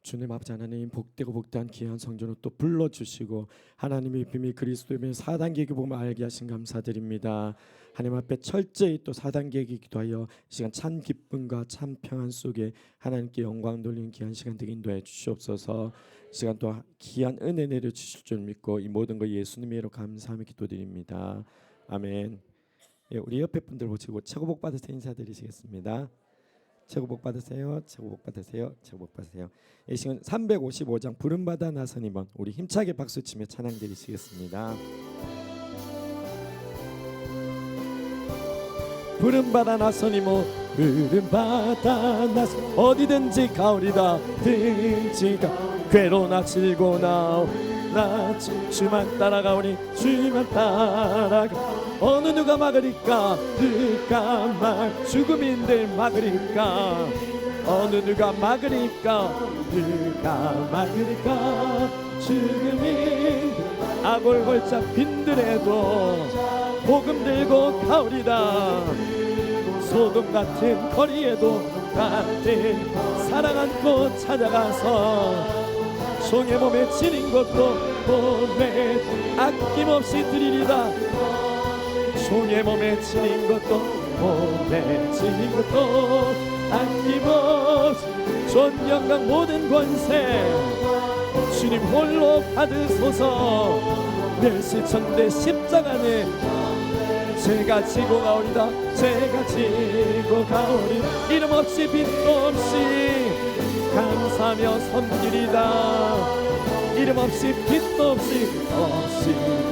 주님 아버지 하나님, 복되고 복대한 귀한 성전을 또 불러주시고 하나님의 비밀 그리스도의 비밀 4단계 복음을 알게 하신 감사드립니다. 하나님 앞에 철저히 또 4단계 기도하여 이 시간 참 기쁨과 참 평안 속에 하나님께 영광 돌리는 귀한 시간 되게 인도해 주시옵소서. 이 시간 또 귀한 은혜 내려 주실 줄 믿고 이 모든 거 예수님의 이름으로 감사하며 기도드립니다. 아멘. 예, 우리 옆에 분들 보시고 최고 복 받으세요 인사드리시겠습니다. 최고 복 받으세요. 최고 복 받으세요. 최고 복 받으세요. 이 시간 355장 부름받아 나선 2번 우리 힘차게 박수치며 찬양 드리시겠습니다. 부름받아 나서니모 부름받아 나서 어디든지 가오리다 든지 괴로나 질고나 나 주만 따라가오니 주만 따라가 어느 누가 막으리까 누가 막 죽음인들 막으리까 어느 누가 막으리까 누가 막으리까 죽음인들 아골골짝 빈들에도 복음 들고 가오리다 소금 같은 거리에도 같은 사랑 안고 찾아가서 종의 몸에 지닌 것도 몸에 아낌없이 드리리다 종의 몸에 지닌 것도 몸에 지닌 것도 아낌없이 존영강 모든 권세 주님 홀로 받으소서 멸시천대 십자가네 제가 지고 가오리다 제가 지고 가오리다 이름 없이 빛도 없이 감사하며 섬기리다 이름 없이 빛도 없이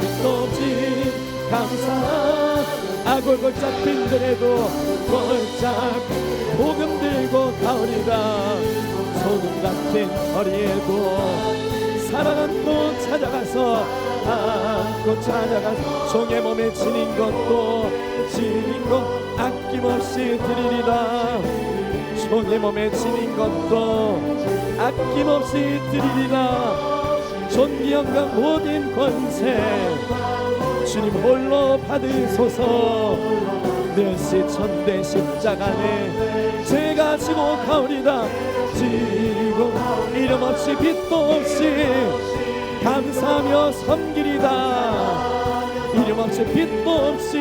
빛도 없이 감사 아골골짝 빈들에도 골짝 복음 들고 가오리다 소금 같은 거리에도 사랑 안고 찾아가서 안고 찾아가서 종의 몸에 지닌 것도 지닌 것 아낌없이 드리리라 종의 몸에 지닌 것도 아낌없이 드리리라 존귀 영광 모든 권세 주님 홀로 받으소서 멸시천대 십자가네 제가 지고 가오리다 지고 이름 없이 빛도 없이 감사하며 섬기리다 이름 없이 빛도 없이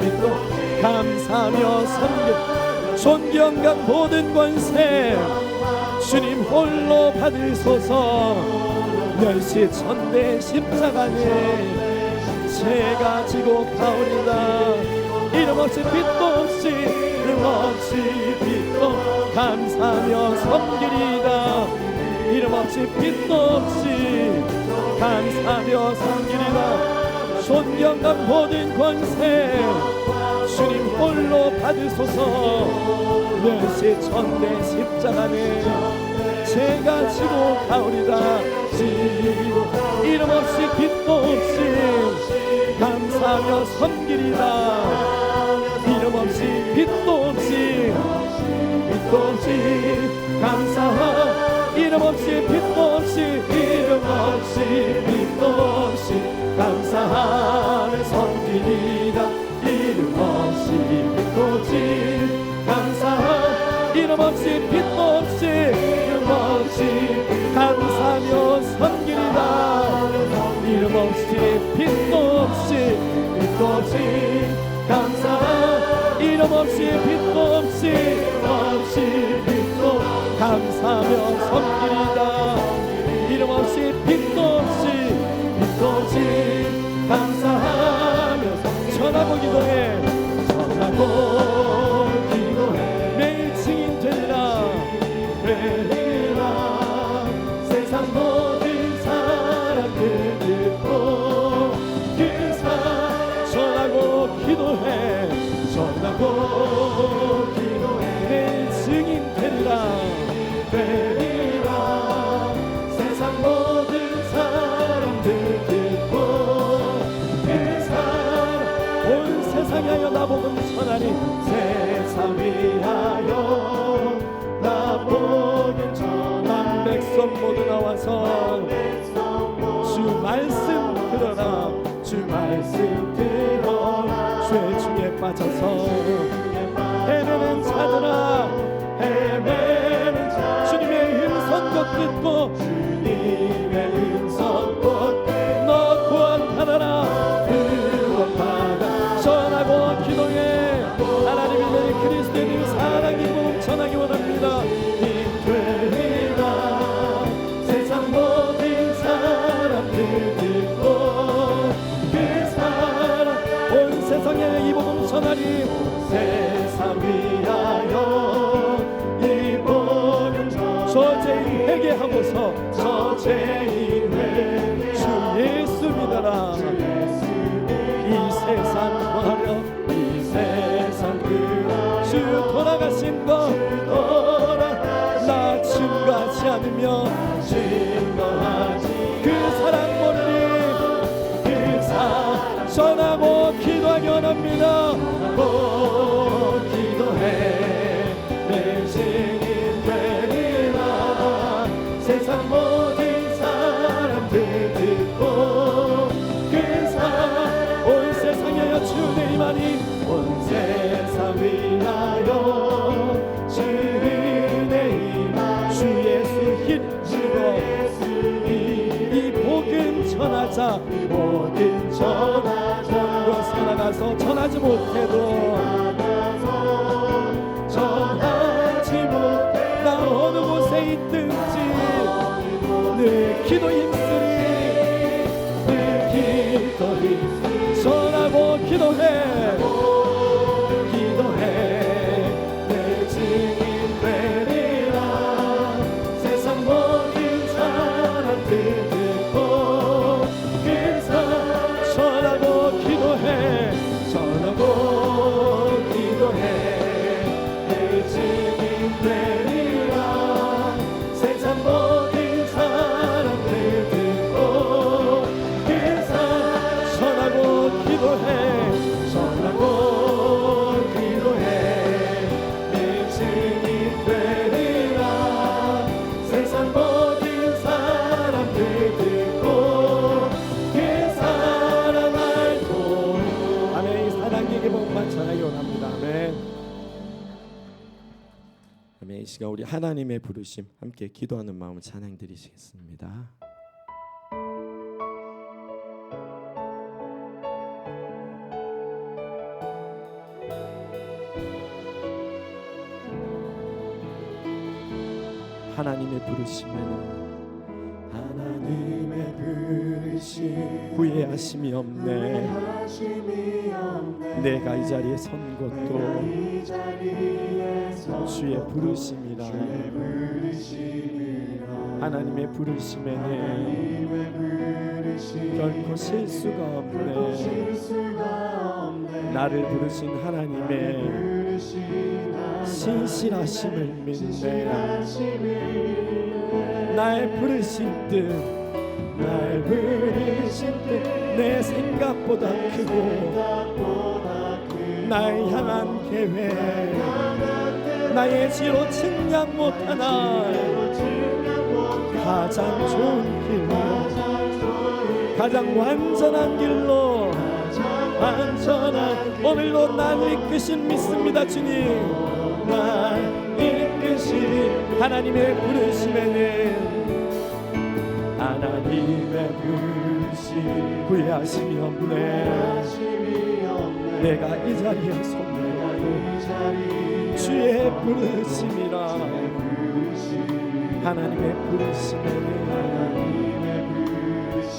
빛도 감사하며 섬기 존귀 영광 모든 권세 주님 홀로 받으소서 멸시천대 십자가네 제가 지고 가오리다 이름 없이 빛도 없이 이름 없이 빛도 감사하며 섬기리다 이름 없이 빛도 없이 감사하며 섬기리다 존경감 모든 권세 주님 홀로 받으소서 멸시천대 십자가네 제가 지고 가오리다 지고 이름 없이 빛도 없이 감사하며 섬기리다 이름 없이 빛도 없이 감사하 이름 없이 빛도 없이 이름 없이 빛도 없이 감사하며 섬기리다 이름 없이 빛도 없이 감사하 이름 없이 빛도 없이 이름 없이 감사하며 섬기리다 이름 없이 빛도 없이 감사하 이름 없이 빛도 없이 빛도 감사하며 섬기리다 이름 없이 빛도 없이 감사하며 전하고 기도해 매일 증인 되리라 세상 모든 사람들 듣고 그 사랑 전하고 기도해 매일 증인 되리라 세상 모든 사람들 듣고 그 사랑 온 세상에 하여 나복음 전하니 세상 위하여 나복음 전하니 백성 모두 나와서 주 말씀 들어라 주 말씀 들어라 죄 중에 빠져서 헤매는 자들아 헤매는 자 주님의 힘 전하기 원합니다. 이끌리라 세상 모든 사람들 듣고 그 사람 온 세상에 이 복음 전하리 세상 위하여 이 복음 저 죄인 회개하고서 저 죄인 회개 주 예수 믿어라 이 세상 버려 이 세상 주 돌아가신 것 나 증거하지 않으며 증거하지 그 사랑 모르니 그 사랑 전하고 기도하기 원합니다. 기도해 내 증인 되리라 세상 모든 사람들 듣고 그 사랑 온 세상에 주 내 임하니 온 세상 위하여 주 내 임하 주 예수 힘주고 이 복음 전하자 이 복음 전하자 곳에 나가서 전하지 못해도 전하지 못해 나 어느 곳에 있든지 늘 기도 힘쓰리 늘 기도 힘쓰리 전하고 기도해 기도해 내 증인 되리라 세상 모든 사람들 듣고 그 사랑 전하고 기도해 전하고 기도해 내 증인 되리라 세상 모든 사람들 듣고 그 사랑 전하고 기도해 전하고 기도해 내 증인 되리라 세상 모든 사람들 듣고 그 사랑 알고 아멘. 이 사랑에게 복만 전하기 원합니다. 아멘. 아멘. 이 시간 우리 하나님의 부르심 함께 기도하는 마음 찬양 드리시겠습니다. 하나님의 부르심에는 하나님의 부르심 후회하심이 없네. 내가 이 자리에 선 것도 주의 부르심이라. 하나님의 부르심에는 결코 실수가 없네. 나를 부르신 하나님의 신실하심을 믿네. 날 부르신 뜻 내 생각보다 크고 날 향한 계획 나의 지로 측량 못하나 가장 좋은 길로 가장 완전한 길로 완전한 오늘도 나를 이끄신 믿습니다. 주님 날 이끄신 하나님의 부르심에는 하나님의 부르심 후회하심이 없네. 내가 이 자리에 섰네. 주의 부르심이라. 하나님의 부르심에는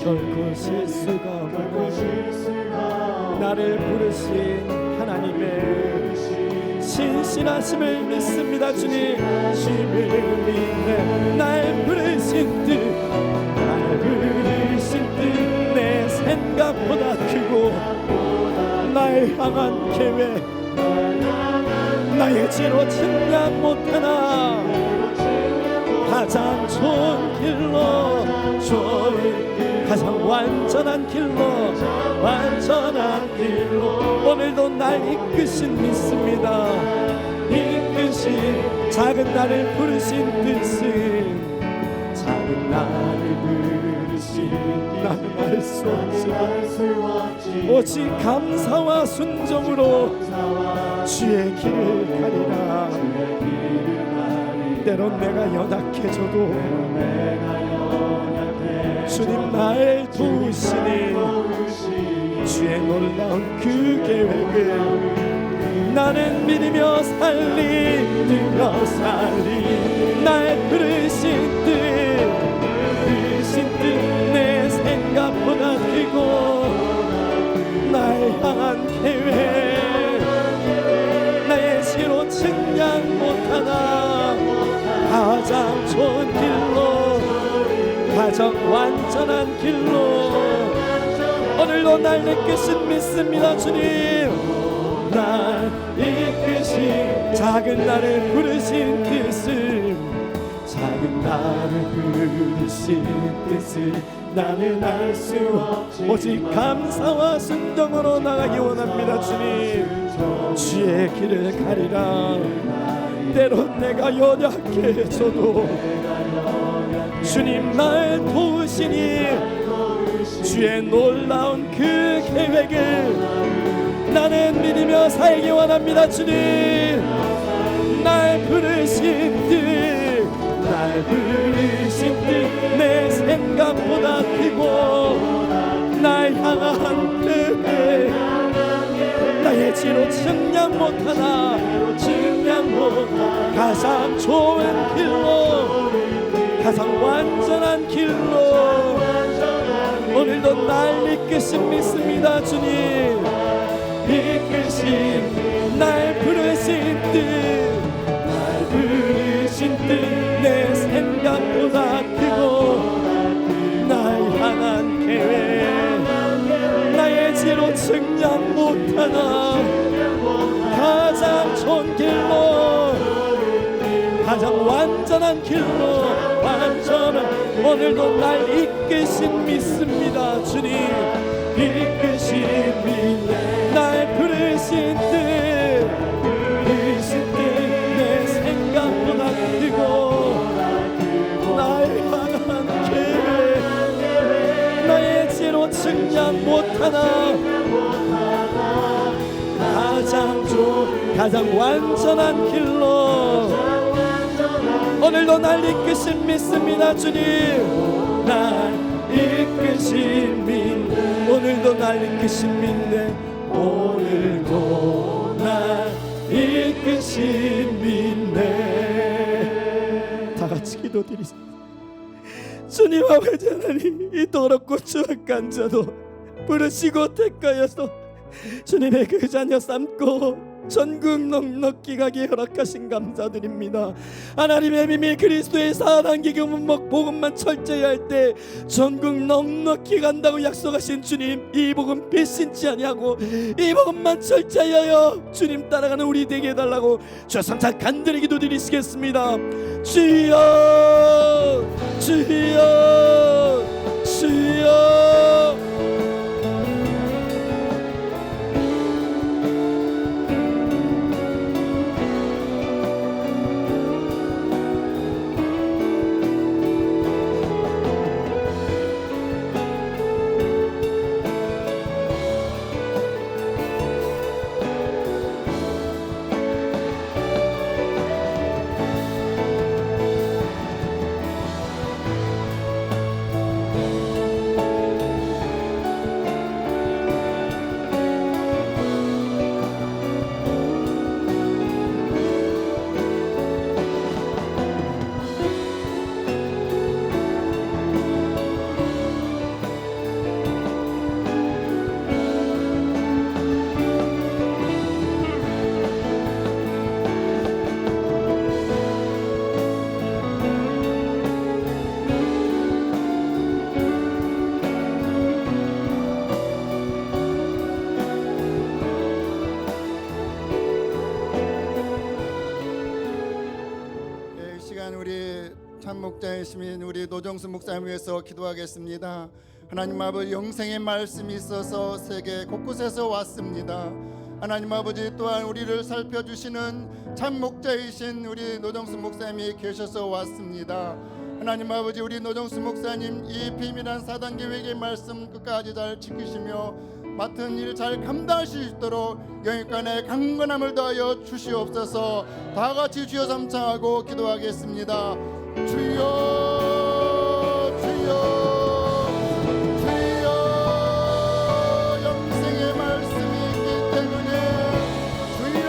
결코 실수가 없고 나를 부르신 하나님의 신실하심을 믿습니다. 주님 주님을 믿네. 날 부르신 뜻 내 생각보다 크고 날 향한 계획 나의 지로 측량 못하나 가장 좋은 길로 가장 완전한 길로 오늘도 날 이끄신 믿습니다. 이끄신 작은 나를 부르신 뜻은 작은 나를 부르신 나는 알 수 없지 오직 감사와 순종으로 주의 길을 가리라. 때론 내가 연약해져도 주님 날 도우시니 주의 놀라운 그 계획을 나는 믿으며 살리 날 부르신 뜻 내 생각보다 크고 날 향한 계획 나의 시로 측량 못하나 가장 좋은 길로 가장 완전한 길로 오늘도 날 이끄신 믿습니다. 주님 날 이끄신 작은 나를 부르신 뜻을 작은 나를 부르신 뜻을 나는 알 수 없지 오직 감사와 순종으로 나가기 원합니다. 주님 주의 길을 가리라 때론 내가 연약해져도 주님 날 도우시니 주의 놀라운 그 계획을 나는 믿으며 살기 원합니다. 주님 날 부르신 뜻 내 생각보다 크고 날 향한 계획 나의 지로 측량 못하나 가장 좋은 길로 가장 완전한 길로 오늘도 날 이끄신 믿습니다. 주님 이끄신 날 부르신 뜻 내 생각보다 크고 날 향한 계획 나의 지로 측량 못하나 가장 좋은 길로 가장 완전한 길로 오늘도 날 이끄신 믿습니다. 주님 이끄신 날 부르신 뜻 내 생각보다 크고 날 향한 계획 나의 지로 측량 못하나 가장 완전한 길로 오늘도 날 이끄신 믿습니다. 주님 날 이끄신 믿네 오늘도 날 이끄신 믿네 오늘도 날 이끄신 믿네 다 같이 기도드리세요. 주님 아버지 하나님 이 더럽고 추악한 자도 부르시고 택하여서 주님의 그 자녀 삼고 전국 넉넉히 가게 허락하신 감사드립니다. 하나님의 비밀 그리스도의 사단계 교문목 복음만 철저히 할 때 전국 넉넉히 간다고 약속하신 주님 이 복음 배신치 아니하고 이 복음만 철저히 하여 주님 따라가는 우리 되게 해달라고 주여 삼차 간절히 기도드리시겠습니다. 주여 주여 주여 목자이신 우리 노정수 목사님 위해서 기도하겠습니다. 하나님 아버지 영생의 말씀이 있어서 세계 곳곳에서 왔습니다. 하나님 아버지 또한 우리를 살펴주시는 참 목자이신 우리 노정수 목사님이 계셔서 왔습니다. 하나님 아버지 우리 노정수 목사님 이 비밀한 사단 계획의 말씀 끝까지 잘 지키시며 맡은 일 잘 감당할 수 있도록 영육간의 강건함을 더하여 주시옵소서. 다 같이 주여 삼창하고 기도하겠습니다. 주여 주여 주여 영생의 말씀이 있기 때문에 주여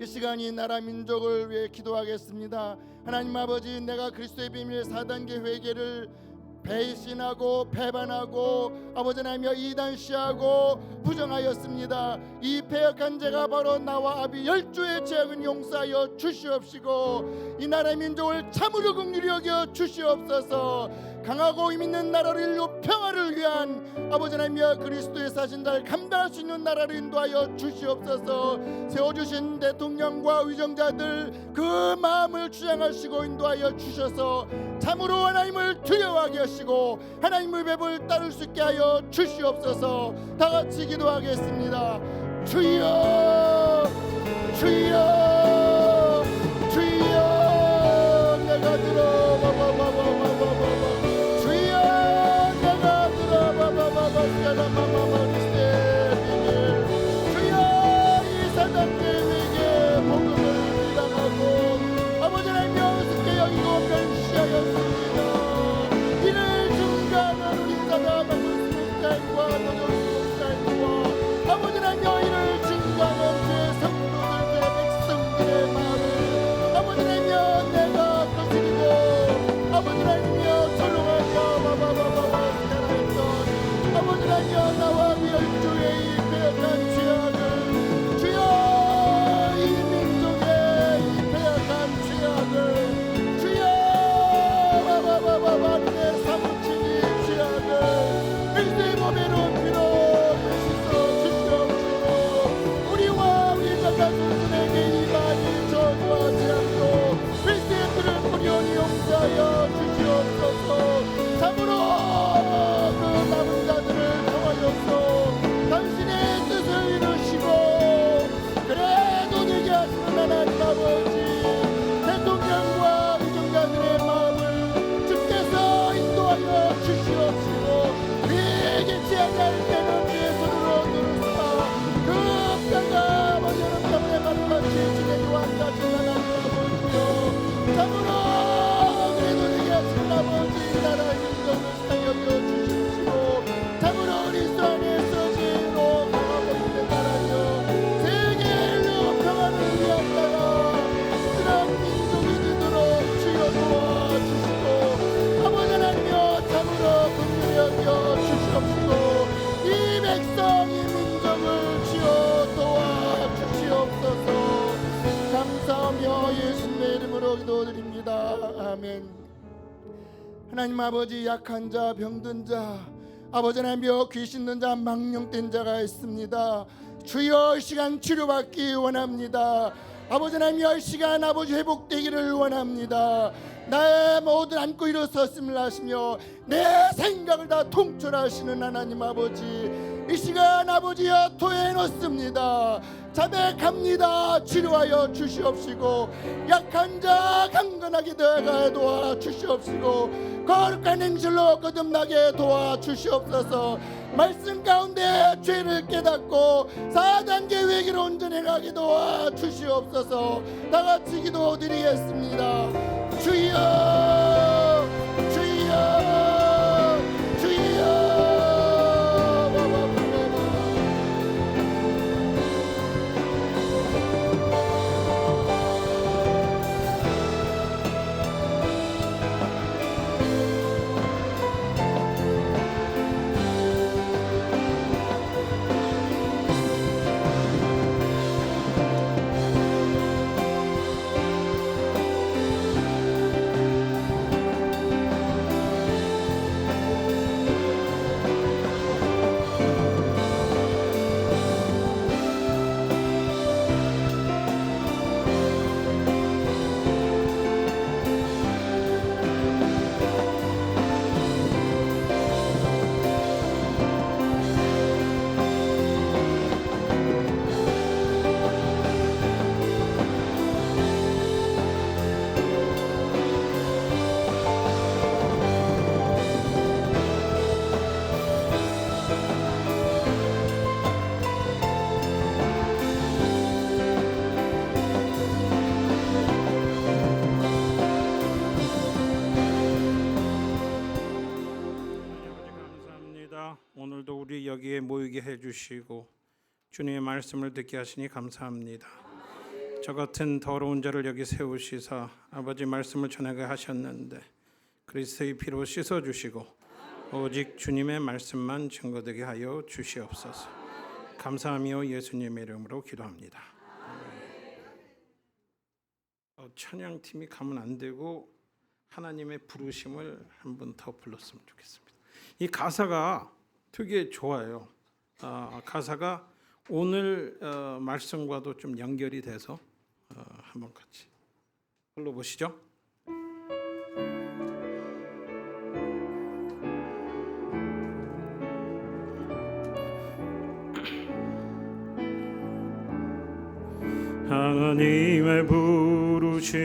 이 시간이 나라 민족을 위해 기도하겠습니다. 하나님 아버지, 내가 그리스도의 비밀 4단계 회개를 배신하고 배반하고 아버지 하나님여 이단시하고 부정하였습니다. 이 패역한 죄가 바로 나와 아비 10조의 죄악은 용서하여 주시옵시고 이 나라 민족을 참으로 긍휼히 여겨 주시옵소서. 강하고 힘 있는 나라를 이루고 평화를 위한 아버지 하나님여 그리스도의 사신자를 감당할 수 있는 나라를 인도하여 주시옵소서. 세워주신 대통령과 위정자들 그 마음을 주장하시고 인도하여 주셔서 참으로 하나님을 두려워하게 하시고 하나님의 법을 따를 수 있게 하여 주시옵소서. 다 같이 기도하겠습니다. 주여 주여 주여 내가 들어 주여 내가 들어 주여 이 사단들에게 복음을 전하고 아버지 하나님 명숙해 여기고 변시하였습니다. 이를 중간한 우리 사다 박은 목사님과 노정수 목사님과 아버지 하나님 이를 중간한 주의 성도들 주의 백성들의 마음을 아버지 하나님 내가 거스리고 아버지 하나님 조롱하며 바바바바바 아버지 하나님 나와 멸주의 이 배역한 죄악을 주여 이 민족의 이 배역한 죄악을 주여 바바바바바 내 사무친 이 죄악을 그리스도의 몸의 높이로 씻어 주시옵시고 우리와 우리 자가 손에게 이 많이 저주하지 않고 그리스도의 피를 뿌리오니 용서하여 주시옵소서. 참으로 그 남은 자들을 통하여서 당신의 뜻을 이루시고 그래도 되게 하시는 하나님 아버지 대통령과 위정자들의 마음을 주께서 인도하여 주시옵시고 그에게 지하할 때는 주의 손으로 누르사 그 뼈가 여름 때문에 마루같이 지내고 앉아진 하나님 아버지요 참으로 그래도 되게 하시는 아버지 나라의 민족을 사여겨 주십시오. 참으로 그리스도 안에서 지혜로 강하고 있는 나라여 세계의 평화를 위한 나라 이스라엘 민족이 되도록 주여 도와주시고 아버지 하나님여 참으로 긍휼히 여겨 주시옵시고 이 백성 이 민족을 주여 도와주시옵소서. 감사하며 예수님의 이름으로 기도드립니다. 아멘. 하나님 아버지 약한 자 병든 자 아버지 하나님여 귀신 든 자 망령된 자가 있습니다. 주여 이 시간 치료받기 원합니다. 아버지 하나님여 이 시간 아버지 회복되기를 원합니다. 나의 모든 안고 일어섰음을 하시며 내 생각을 다 통솔하시는 하나님 아버지 이 시간 아버지여 토해 놓습니다. 자백합니다. 치료하여 주시옵시고 약한 자 강건하게 되어가 도와 주시옵시고 거룩한 행실로 거듭나게 도와 주시옵소서. 말씀 가운데 죄를 깨닫고 4단계 회개로 온전히 가게 도와 주시옵소서. 다같이 기도드리겠습니다. 주여 주여 주여 감사합니다. 오늘도 우리 여기에 모이게 해주시고 주님의 말씀을 듣게 하시니 감사합니다. 저 같은 더러운 자를 여기 세우시사 아버지 말씀을 전하게 하셨는데 그리스도의 피로 씻어주시고 오직 주님의 말씀만 증거되게 하여 주시옵소서. 감사하며 예수님의 이름으로 기도합니다. 찬양팀이 가면 안 되고 하나님의 부르심을 한 번 더 불렀으면 좋겠습니다. 이 가사가 되게 좋아요. 가사가 오늘 말씀과도 좀 연결이 돼서 한번 같이 불러보시죠. 하나님의 부르심에는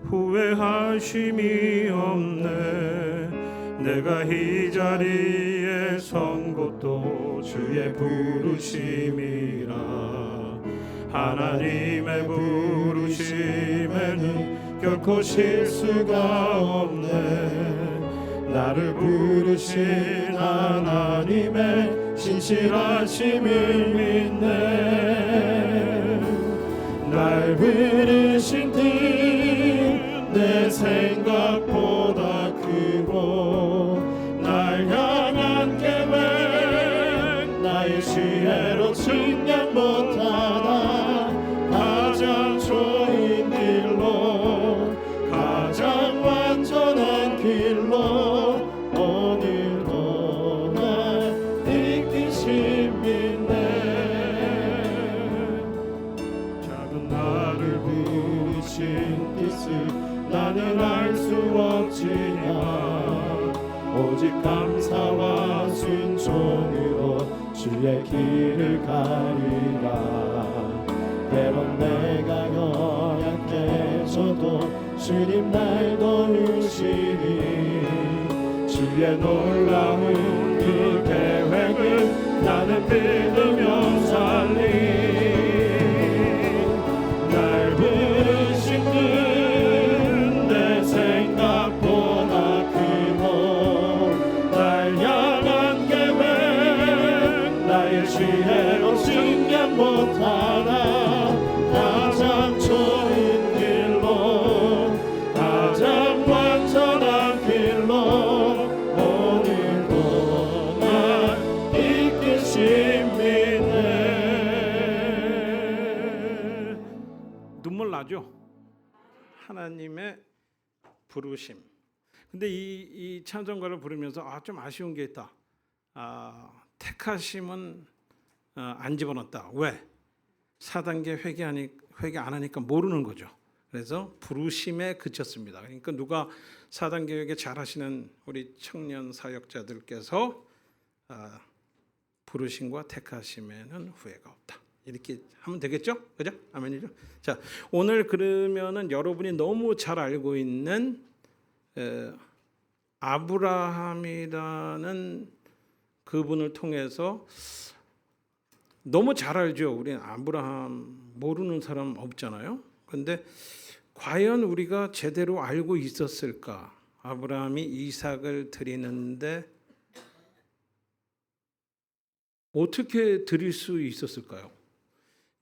후회하심이 없네. 내가 이 자리에 선 것도 주의 부르심이라. 하나님의 부르심에는 결코 실수가 없네. 나를 부르신 하나님의 신실하심을 믿네. 날 부르신 뜻 내 생각보다 크고 날 향한 계획 나의 지혜로 측량 못하나 가장 좋은 길로 가장 완전한 길로 오늘도 날 이끄신 믿네. 작은 나를 부르신 뜻을 나는 알 수 없지만 오직 감사와 순종으로 주의 길을 가리라. 때론 내가 연약해져도 주님 날 도우시니 주의 놀라운 그 계획을 나는 믿으며 살리. 날 부르신 그 생각보다 크고 날 향한 계획 나의 지혜로 측량 못하나 가장 좋은 길로 가장 완전한 길로 오늘도 날 이끄십니다. 눈물 나죠? 하나님의 부르심. 근데 이 찬송가를 부르면서 좀 아쉬운 게 있다. 택하심은 안 집어넣었다. 왜? 4단계 회개 안 하니까 모르는 거죠. 그래서 부르심에 그쳤습니다. 그러니까 누가 4단계 회개 잘하시는 우리 청년 사역자들께서 부르심과 택하심에는 후회가 없다. 이렇게 하면 되겠죠? 그죠? 아멘이죠? 자, 오늘 그러면은 여러분이 너무 잘 알고 있는 아브라함이라는 그분을 통해서 너무 잘 알죠. 우리 아브라함 모르는 사람 없잖아요. 그런데 과연 우리가 제대로 알고 있었을까? 아브라함이 이삭을 드리는데 어떻게 드릴 수 있었을까요?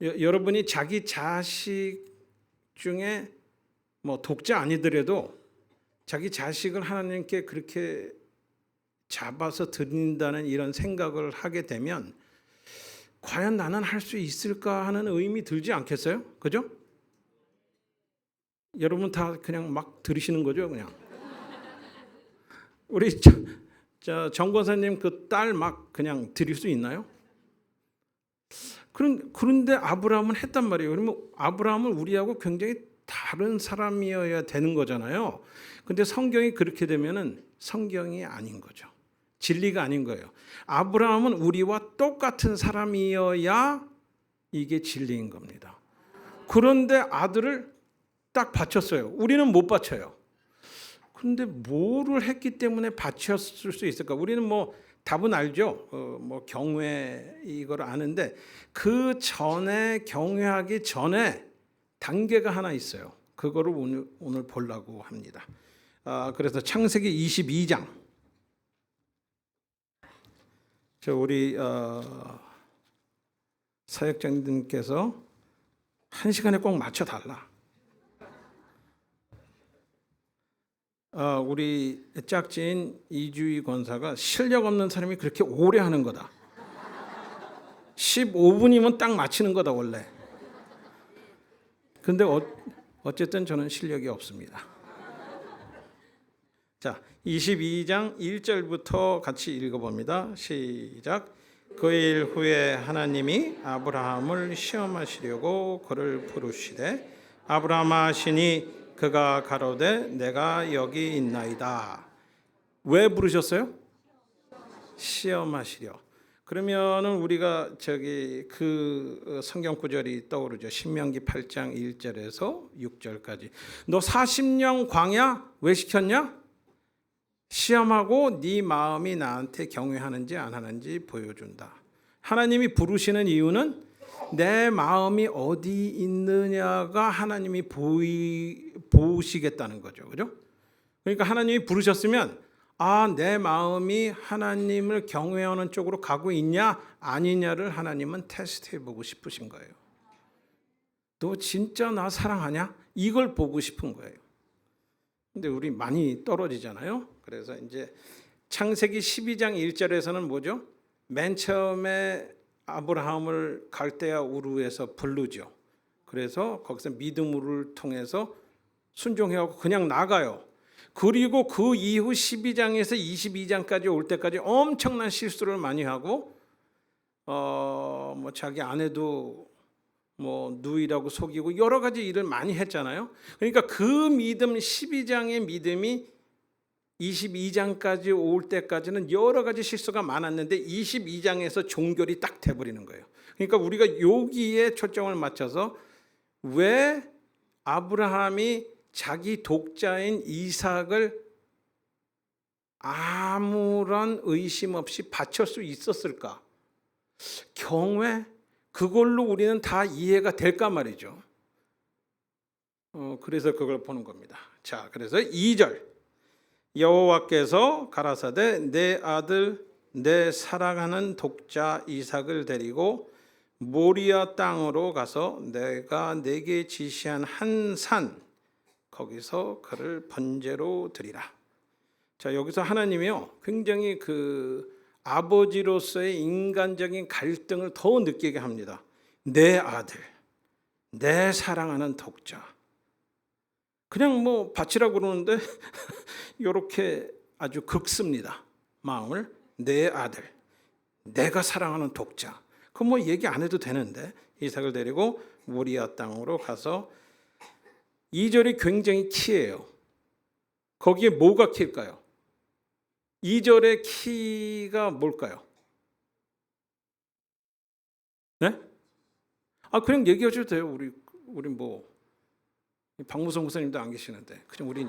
여러분이 자기 자식 중에 뭐 독자 아니더라도 자기 자식을 하나님께 그렇게 잡아서 드린다는 이런 생각을 하게 되면 과연 나는 할 수 있을까 하는 의미 들지 않겠어요? 그죠? 여러분 다 그냥 막 들으시는 거죠, 그냥. 우리 정 권사님 그 딸 막 그냥 드릴 수 있나요? 그런데 아브라함은 했단 말이에요. 그러면 아브라함은 우리하고 굉장히 다른 사람이어야 되는 거잖아요. 근데 성경이 그렇게 되면은 성경이 아닌 거죠. 진리가 아닌 거예요. 아브라함은 우리와 똑같은 사람이어야 이게 진리인 겁니다. 그런데 아들을 딱 바쳤어요. 우리는 못 바쳐요. 그런데 뭐를 했기 때문에 바쳤을 수 있을까? 우리는 뭐 답은 알죠. 뭐 경외 이걸 아는데 그 전에 경외하기 전에 단계가 하나 있어요. 그거를 오늘 보려고 합니다. 그래서 창세기 22장 저 우리 사역장님께서 1시간에 꼭 맞춰 달라. 우리 짝지인 이주희 권사가 실력 없는 사람이 그렇게 오래 하는 거다. 15분이면 딱 맞히는 거다 원래. 근데 어쨌든 저는 실력이 없습니다. 자, 22장 1절부터 같이 읽어봅니다. 시작. 그 일 후에 하나님이 아브라함을 시험하시려고 그를 부르시되 아브라함아 하시니 그가 가로되 내가 여기 있나이다. 왜 부르셨어요? 시험하시려. 그러면은 우리가 그 성경 구절이 떠오르죠. 신명기 8장 1절에서 6절까지. 너 40년 광야 왜 시켰냐? 시험하고 네 마음이 나한테 경외하는지 안 하는지 보여준다. 하나님이 부르시는 이유는 내 마음이 어디 있느냐가 하나님이 보시겠다는 거죠. 그죠? 그러니까 하나님이 부르셨으면 내 마음이 하나님을 경외하는 쪽으로 가고 있냐 아니냐를 하나님은 테스트해 보고 싶으신 거예요. 너 진짜 나 사랑하냐? 이걸 보고 싶은 거예요. 근데 우리 많이 떨어지잖아요. 그래서 이제 창세기 12장 1절에서는 뭐죠? 맨 처음에 아브라함을 갈대아 우르에서 부르죠. 그래서 거기서 믿음을 통해서 순종해하고 그냥 나가요. 그리고 그 이후 12장에서 22장까지 올 때까지 엄청난 실수를 많이 하고 자기 아내도 누이라고 속이고 여러 가지 일을 많이 했잖아요. 그러니까 그 믿음 12장의 믿음이 22장까지 올 때까지는 여러 가지 실수가 많았는데 22장에서 종결이 딱 돼버리는 거예요. 그러니까 우리가 여기에 초점을 맞춰서 왜 아브라함이 자기 독자인 이삭을 아무런 의심 없이 바칠 수 있었을까? 경외? 그걸로 우리는 다 이해가 될까 말이죠. 그래서 그걸 보는 겁니다. 자, 그래서 2절 여호와께서 가라사대 내 아들 내 사랑하는 독자 이삭을 데리고 모리아 땅으로 가서 내가 내게 지시한 한 산 거기서 그를 번제로 드리라. 자, 여기서 하나님이요 굉장히 그 아버지로서의 인간적인 갈등을 더 느끼게 합니다. 내 아들, 내 사랑하는 독자. 그냥 바치라고 그러는데 이렇게 아주 긁습니다. 마음을. 내 아들, 내가 사랑하는 독자. 그건 얘기 안 해도 되는데 이삭을 데리고 모리아 땅으로 가서 2절이 굉장히 키예요. 거기에 뭐가 키일까요? 2절의 키가 뭘까요? 네? 그냥 얘기하셔도 돼요. 우리 박무성 목사님도 안 계시는데 그냥 우리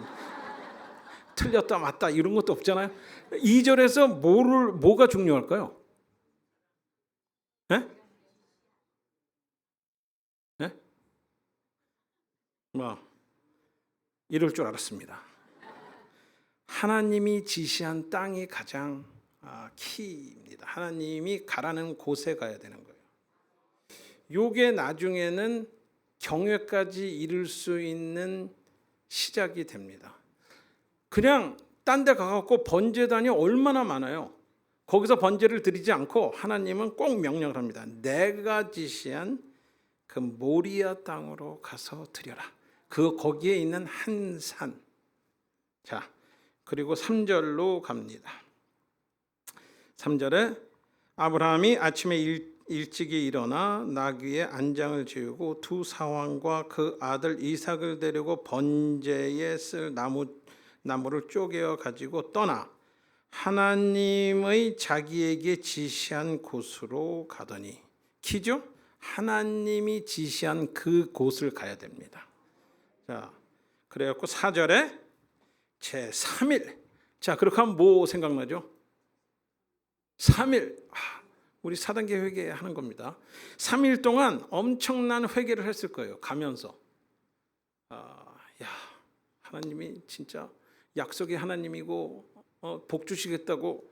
틀렸다 맞다 이런 것도 없잖아요. 2절에서 뭐가 중요할까요? 네? 네? 이럴 줄 알았습니다. 하나님이 지시한 땅이 가장 키입니다. 하나님이 가라는 곳에 가야 되는 거예요. 요게 나중에는 경외까지 이룰 수 있는 시작이 됩니다. 그냥 딴 데 가갖고 번제단이 얼마나 많아요. 거기서 번제를 드리지 않고 하나님은 꼭 명령을 합니다. 내가 지시한 그 모리아 땅으로 가서 드려라. 거기에 있는 한 산. 자, 그리고 3절로 갑니다. 3절에 아브라함이 아침에 일찍이 일어나 나귀의 안장을 지우고 두 사환과 그 아들 이삭을 데리고 번제에 쓸 나무를 쪼개어 가지고 떠나 하나님의 자기에게 지시한 곳으로 가더니 키죠? 하나님이 지시한 그 곳을 가야 됩니다. 자, 그래갖고 4절에 제3일. 자, 그렇게 하면 뭐 생각나죠? 3일. 우리 4단계 회개하는 겁니다. 3일 동안 엄청난 회개를 했을 거예요. 가면서. 하나님이 진짜 약속의 하나님이고 복 주시겠다고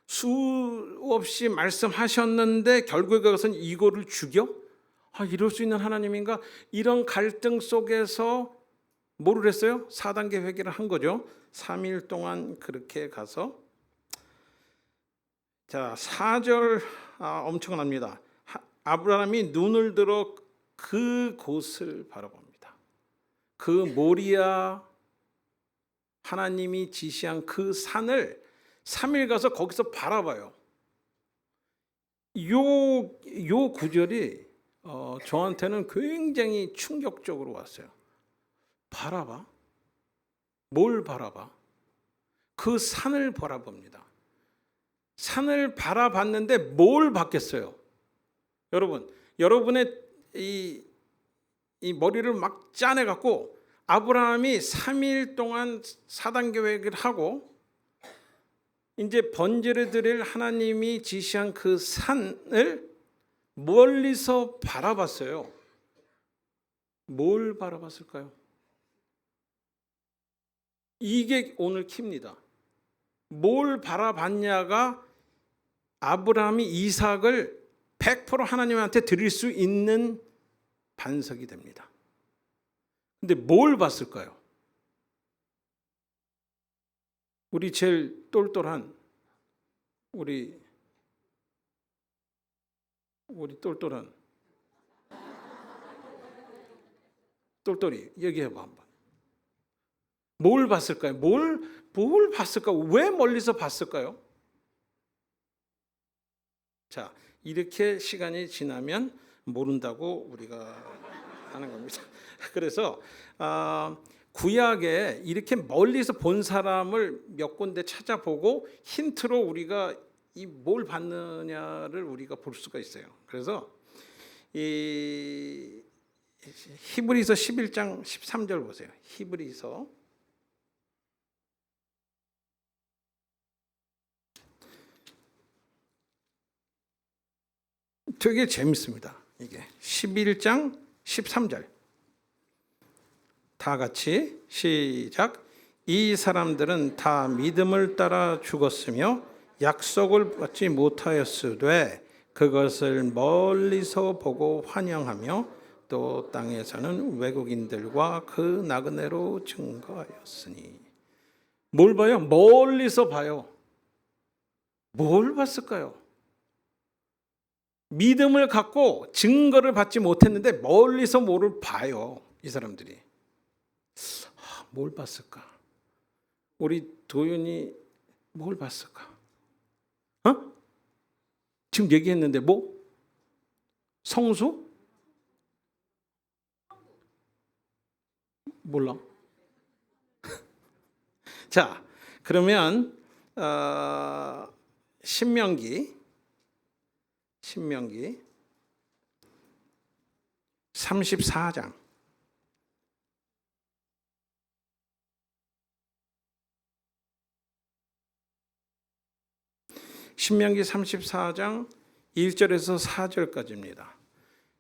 수없이 말씀하셨는데 결국에 가서는 이거를 죽여? 이럴 수 있는 하나님인가? 이런 갈등 속에서 뭐를 했어요? 4단계 회개를 한 거죠. 3일 동안 그렇게 가서 자 4절 엄청납니다. 아브라함이 눈을 들어 그곳을 바라봅니다. 그 모리아 하나님이 지시한 그 산을 3일 가서 거기서 바라봐요. 요 구절이 저한테는 굉장히 충격적으로 왔어요. 바라봐? 뭘 바라봐? 그 산을 바라봅니다. 산을 바라봤는데 뭘 봤겠어요? 여러분의 이 머리를 막 짜내갖고 아브라함이 3일 동안 4단계 회개를 하고 이제 번제를 드릴 하나님이 지시한 그 산을 멀리서 바라봤어요. 뭘 바라봤을까요? 이게 오늘 키입니다. 뭘 바라봤냐가 아브라함이 이삭을 100% 하나님한테 드릴 수 있는 반석이 됩니다. 근데 뭘 봤을까요? 우리 제일 똘똘한 우리 똘똘한 똘똘이 얘기해봐 한번. 뭘 봤을까요? 뭘 봤을까? 왜 멀리서 봤을까요? 자, 이렇게 시간이 지나면 모른다고 우리가 하는 겁니다. 그래서 구약에 이렇게 멀리서 본 사람을 몇 군데 찾아보고 힌트로 우리가 이 뭘 봤느냐를 우리가 볼 수가 있어요. 그래서 이 히브리서 11장 13절 보세요. 히브리서 되게 재밌습니다. 이게 11장 13절 다 같이 시작. 이 사람들은 다 믿음을 따라 죽었으며 약속을 받지 못하였으되 그것을 멀리서 보고 환영하며 또 땅에 사는 외국인들과 그 나그네로 증거하였으니. 뭘 봐요? 멀리서 봐요. 뭘 봤을까요? 믿음을 갖고 증거를 받지 못했는데 멀리서 뭐를 봐요. 이 사람들이. 뭘 봤을까? 우리 도윤이 뭘 봤을까? 지금 얘기했는데 뭐? 성수? 몰라. 자, 그러면 신명기 34장 신명기 34장 1절에서 4절까지입니다.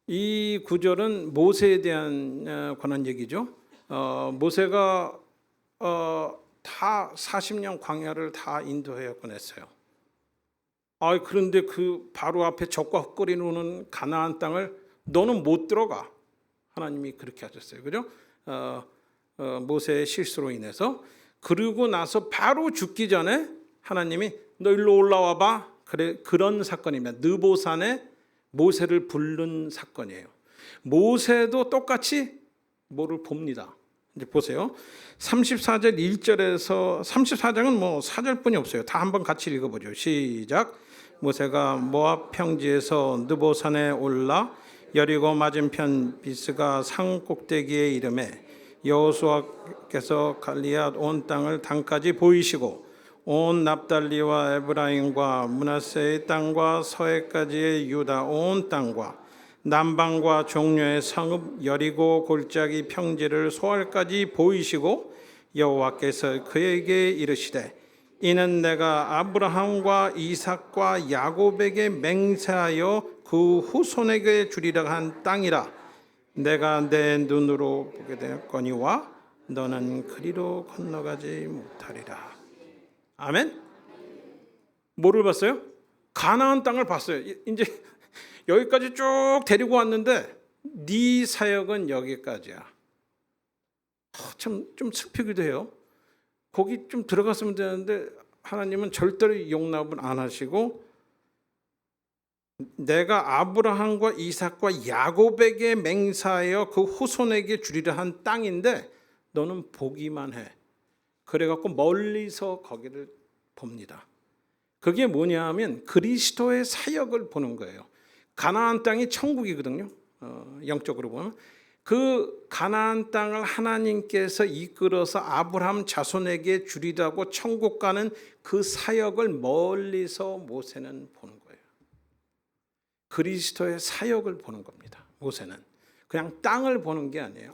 이 구절은 모세에 대한 관한 얘기죠. 모세가 다 40년 광야를 다 인도하여 보냈어요. 그런데 그 바로 앞에 적과 헛거리 노는 가나안 땅을 너는 못 들어가. 하나님이 그렇게 하셨어요. 그죠? 모세의 실수로 인해서. 그러고 나서 바로 죽기 전에 하나님이 너 일로 올라와 봐. 그런 사건이면 느보산에 모세를 부른 사건이에요. 모세도 똑같이 뭐를 봅니다. 이제 보세요. 34절 1절에서 34장은 뭐 4절뿐이 없어요. 다 한번 같이 읽어보죠. 시작. 모세가 모압 평지에서 느보산에 올라 여리고 맞은편 비스가 산 꼭대기에 이르매 여호수아께서 갈리앗 온 땅을 단까지 보이시고 온 납달리와 에브라임과 므낫세의 땅과 서해까지의 유다 온 땅과 남방과 종려의 성읍 여리고 골짜기 평지를 소알까지 보이시고 여호와께서 그에게 이르시되 이는 내가 아브라함과 이삭과 야곱에게 맹세하여 그 후손에게 주리라 한 땅이라. 내가 내 눈으로 보게 되었거니와 너는 그리로 건너가지 못하리라. 아멘. 뭐를 봤어요? 가나안 땅을 봤어요. 이제 여기까지 쭉 데리고 왔는데 네 사역은 여기까지야. 참 좀 슬프기도 해요. 거기 좀 들어갔으면 되는데 하나님은 절대로 용납을 안 하시고 내가 아브라함과 이삭과 야곱에게 맹세하여 그 후손에게 주리라 한 땅인데 너는 보기만 해. 그래갖고 멀리서 거기를 봅니다. 그게 뭐냐 하면 그리스도의 사역을 보는 거예요. 가나안 땅이 천국이거든요. 영적으로 보면 그 가나안 땅을 하나님께서 이끌어서 아브라함 자손에게 주리라고 천국 가는 그 사역을 멀리서 모세는 보는 거예요. 그리스도의 사역을 보는 겁니다. 모세는 그냥 땅을 보는 게 아니에요.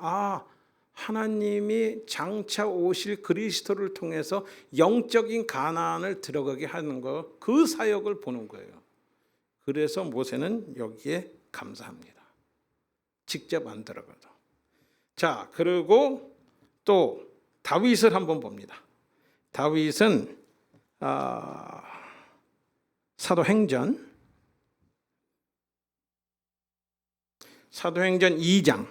하나님이 장차 오실 그리스도를 통해서 영적인 가나안을 들어가게 하는 거, 그 사역을 보는 거예요. 그래서 모세는 여기에 감사합니다. 직접 안 들어가도. 자, 그리고 또 다윗을 한번 봅니다. 다윗은 사도행전 2장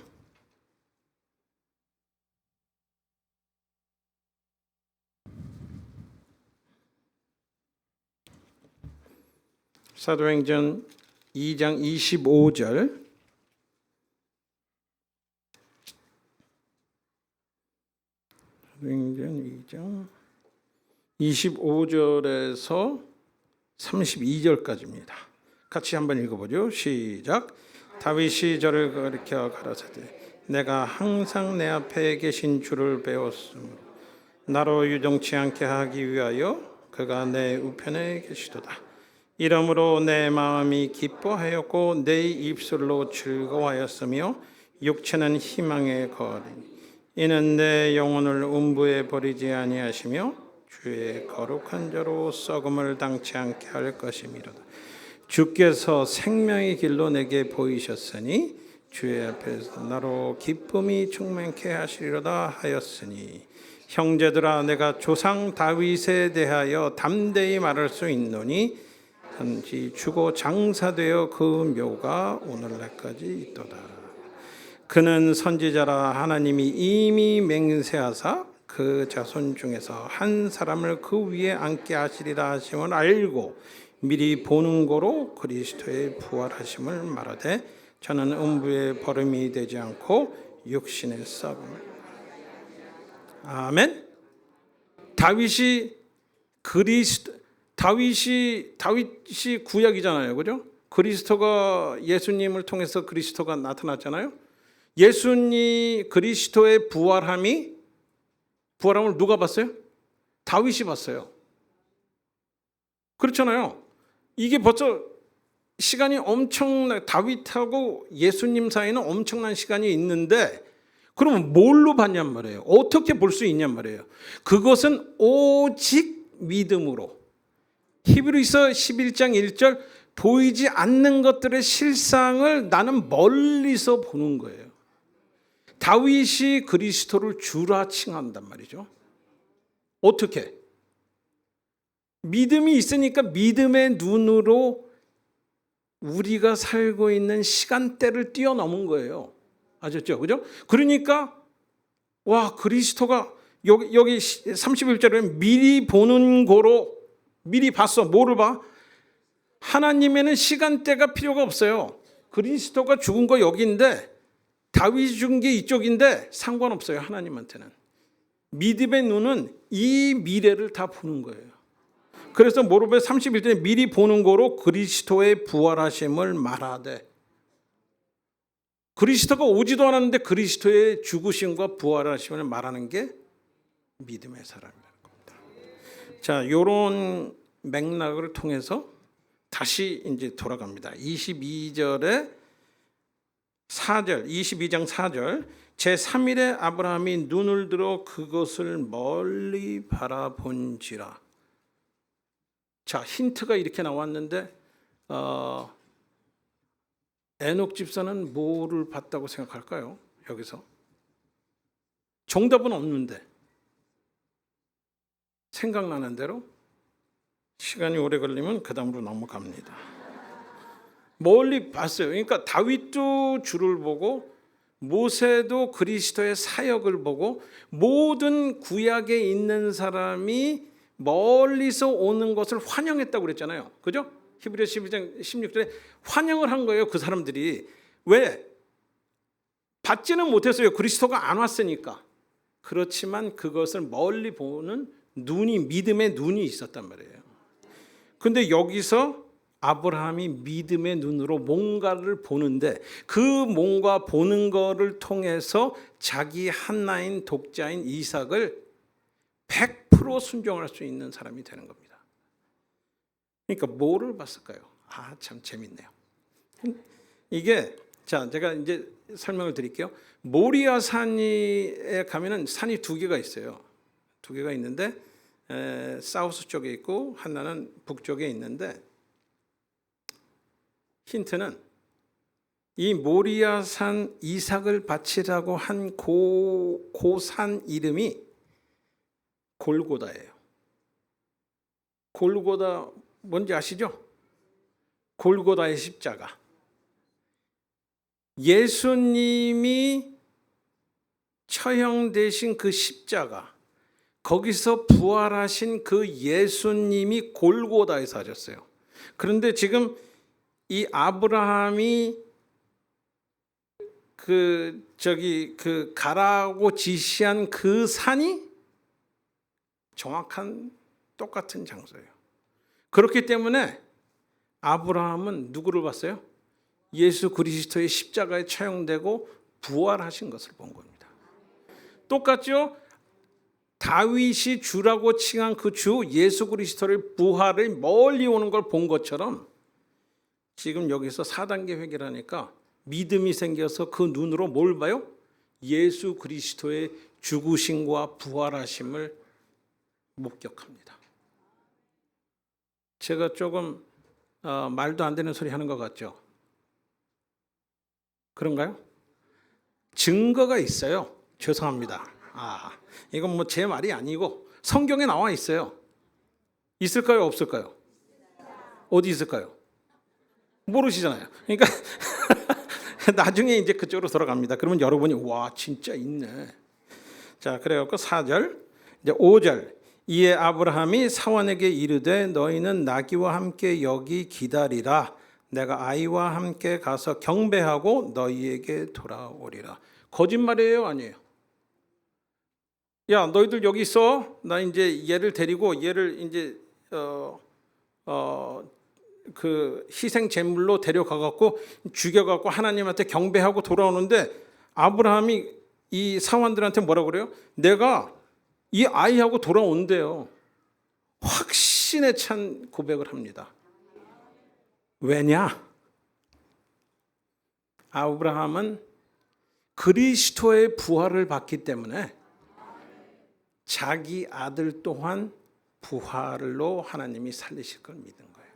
사도행전 2장 25절 사도행전 2장 25절에서 32절까지입니다. 같이 한번 읽어보죠. 시작. 다윗이 저를 가리켜 가라사대 내가 항상 내 앞에 계신 주를 배웠으므로 나로 유동치 않게 하기 위하여 그가 내 우편에 계시도다. 이러므로 내 마음이 기뻐하였고 내 입술로 즐거워하였으며 육체는 희망의 거리니 이는 내 영혼을 음부에 버리지 아니하시며 주의 거룩한 자로 썩음을 당치 않게 할 것이미로다. 주께서 생명의 길로 내게 보이셨으니 주의 앞에서 나로 기쁨이 충만케 하시리로다 하였으니 형제들아 내가 조상 다윗에 대하여 담대히 말할 수 있노니 단지 죽어 장사되어 그 묘가 오늘날까지 있도다. 그는 선지자라 하나님이 이미 맹세하사 그 자손 중에서 한 사람을 그 위에 앉게 하시리라 하심을 알고 미리 보는 고로 그리스도의 부활하심을 말하되 저는 음부의 버림이 되지 않고 육신의 썩음을. 아멘. 다윗이 구약이잖아요, 그죠? 그리스도가 예수님을 통해서 그리스도가 나타났잖아요. 예수님 그리스도의 부활함을 누가 봤어요? 다윗이 봤어요. 그렇잖아요. 이게 벌써 시간이 다윗하고 예수님 사이는 엄청난 시간이 있는데 그러면 뭘로 봤냔 말이에요. 어떻게 볼 수 있냔 말이에요. 그것은 오직 믿음으로. 히브리서 11장 1절 보이지 않는 것들의 실상을 나는 멀리서 보는 거예요. 다윗이 그리스도를 주라 칭한단 말이죠. 어떻게? 믿음이 있으니까 믿음의 눈으로 우리가 살고 있는 시간대를 뛰어넘은 거예요. 아셨죠? 그죠? 그러니까 그리스도가 여기 31절에 미리 보는 고로 미리 봤어. 뭐를 봐? 하나님에는 시간대가 필요가 없어요. 그리스도가 죽은 거 여기인데 다윗이 죽은 게 이쪽인데 상관없어요. 하나님한테는. 믿음의 눈은 이 미래를 다 보는 거예요. 그래서 모로베 31절에 미리 보는 거로 그리스도의 부활하심을 말하되 그리스도가 오지도 않았는데 그리스도의 죽으심과 부활하심을 말하는 게 믿음의 사람이라는 겁니다. 자, 요런 맥락을 통해서 다시 이제 돌아갑니다. 22장 4절 제3일에 아브라함이 눈을 들어 그것을 멀리 바라본지라. 자, 힌트가 이렇게 나왔는데 에녹 집사는 뭐를 봤다고 생각할까요? 여기서 정답은 없는데 생각나는 대로 시간이 오래 걸리면 그 다음으로 넘어갑니다. 멀리 봤어요. 그러니까 다윗도 주를 보고 모세도 그리스도의 사역을 보고 모든 구약에 있는 사람이 멀리서 오는 것을 환영했다고 그랬잖아요. 그죠? 히브리서 11장 16절에 환영을 한 거예요. 그 사람들이. 왜? 받지는 못했어요. 그리스도가 안 왔으니까. 그렇지만 그것을 멀리 보는 눈이, 믿음의 눈이 있었단 말이에요. 근데 여기서 아브라함이 믿음의 눈으로 뭔가를 보는데 그 뭔가 보는 거를 통해서 자기 한나인 독자인 이삭을 100% 순종할 수 있는 사람이 되는 겁니다. 그러니까 뭐를 봤을까요? 아, 참 재밌네요. 이게 자, 제가 이제 설명을 드릴게요. 모리아 산에 가면은 산이 두 개가 있어요. 두 개가 있는데 사우스 쪽에 있고 하나는 북쪽에 있는데 힌트는 이 모리아산 이삭을 바치라고 한 고산 이름이 골고다예요. 골고다 뭔지 아시죠? 골고다의 십자가. 예수님이 처형되신 그 십자가, 거기서 부활하신 그 예수님이 골고다에서 하셨어요. 그런데 지금 이 아브라함이 가라고 지시한 그 산이 정확한 똑같은 장소예요. 그렇기 때문에 아브라함은 누구를 봤어요? 예수 그리스도의 십자가에 처형되고 부활하신 것을 본 겁니다. 똑같죠? 다윗이 주라고 칭한 그 주 예수 그리스도의 부활을 멀리 오는 걸 본 것처럼 지금 여기서 4단계 회개를 하니까 믿음이 생겨서 그 눈으로 뭘 봐요? 예수 그리스도의 죽으심과 부활하심을 목격합니다. 제가 조금 말도 안 되는 소리 하는 것 같죠? 그런가요? 증거가 있어요. 죄송합니다. 이건 뭐 제 말이 아니고 성경에 나와 있어요. 있을까요? 없을까요? 어디 있을까요? 모르시잖아요. 그러니까 나중에 이제 그쪽으로 돌아갑니다. 그러면 여러분이 와 진짜 있네. 자, 그래갖고 4절 이제 5절 이에 아브라함이 사원에게 이르되 너희는 나귀와 함께 여기 기다리라. 내가 아이와 함께 가서 경배하고 너희에게 돌아오리라. 거짓말이에요, 아니에요? 야, 너희들 여기 있어. 나 이제 얘를 데리고 얘를 이제 그 희생 제물로 데려가 갖고 죽여 갖고 하나님한테 경배하고 돌아오는데 아브라함이 이 사원들한테 뭐라고 그래요? 내가 이 아이하고 돌아온대요. 확신에 찬 고백을 합니다. 왜냐? 아브라함은 그리스도의 부활을 받기 때문에 자기 아들 또한 부활로 하나님이 살리실 걸 믿은 거예요.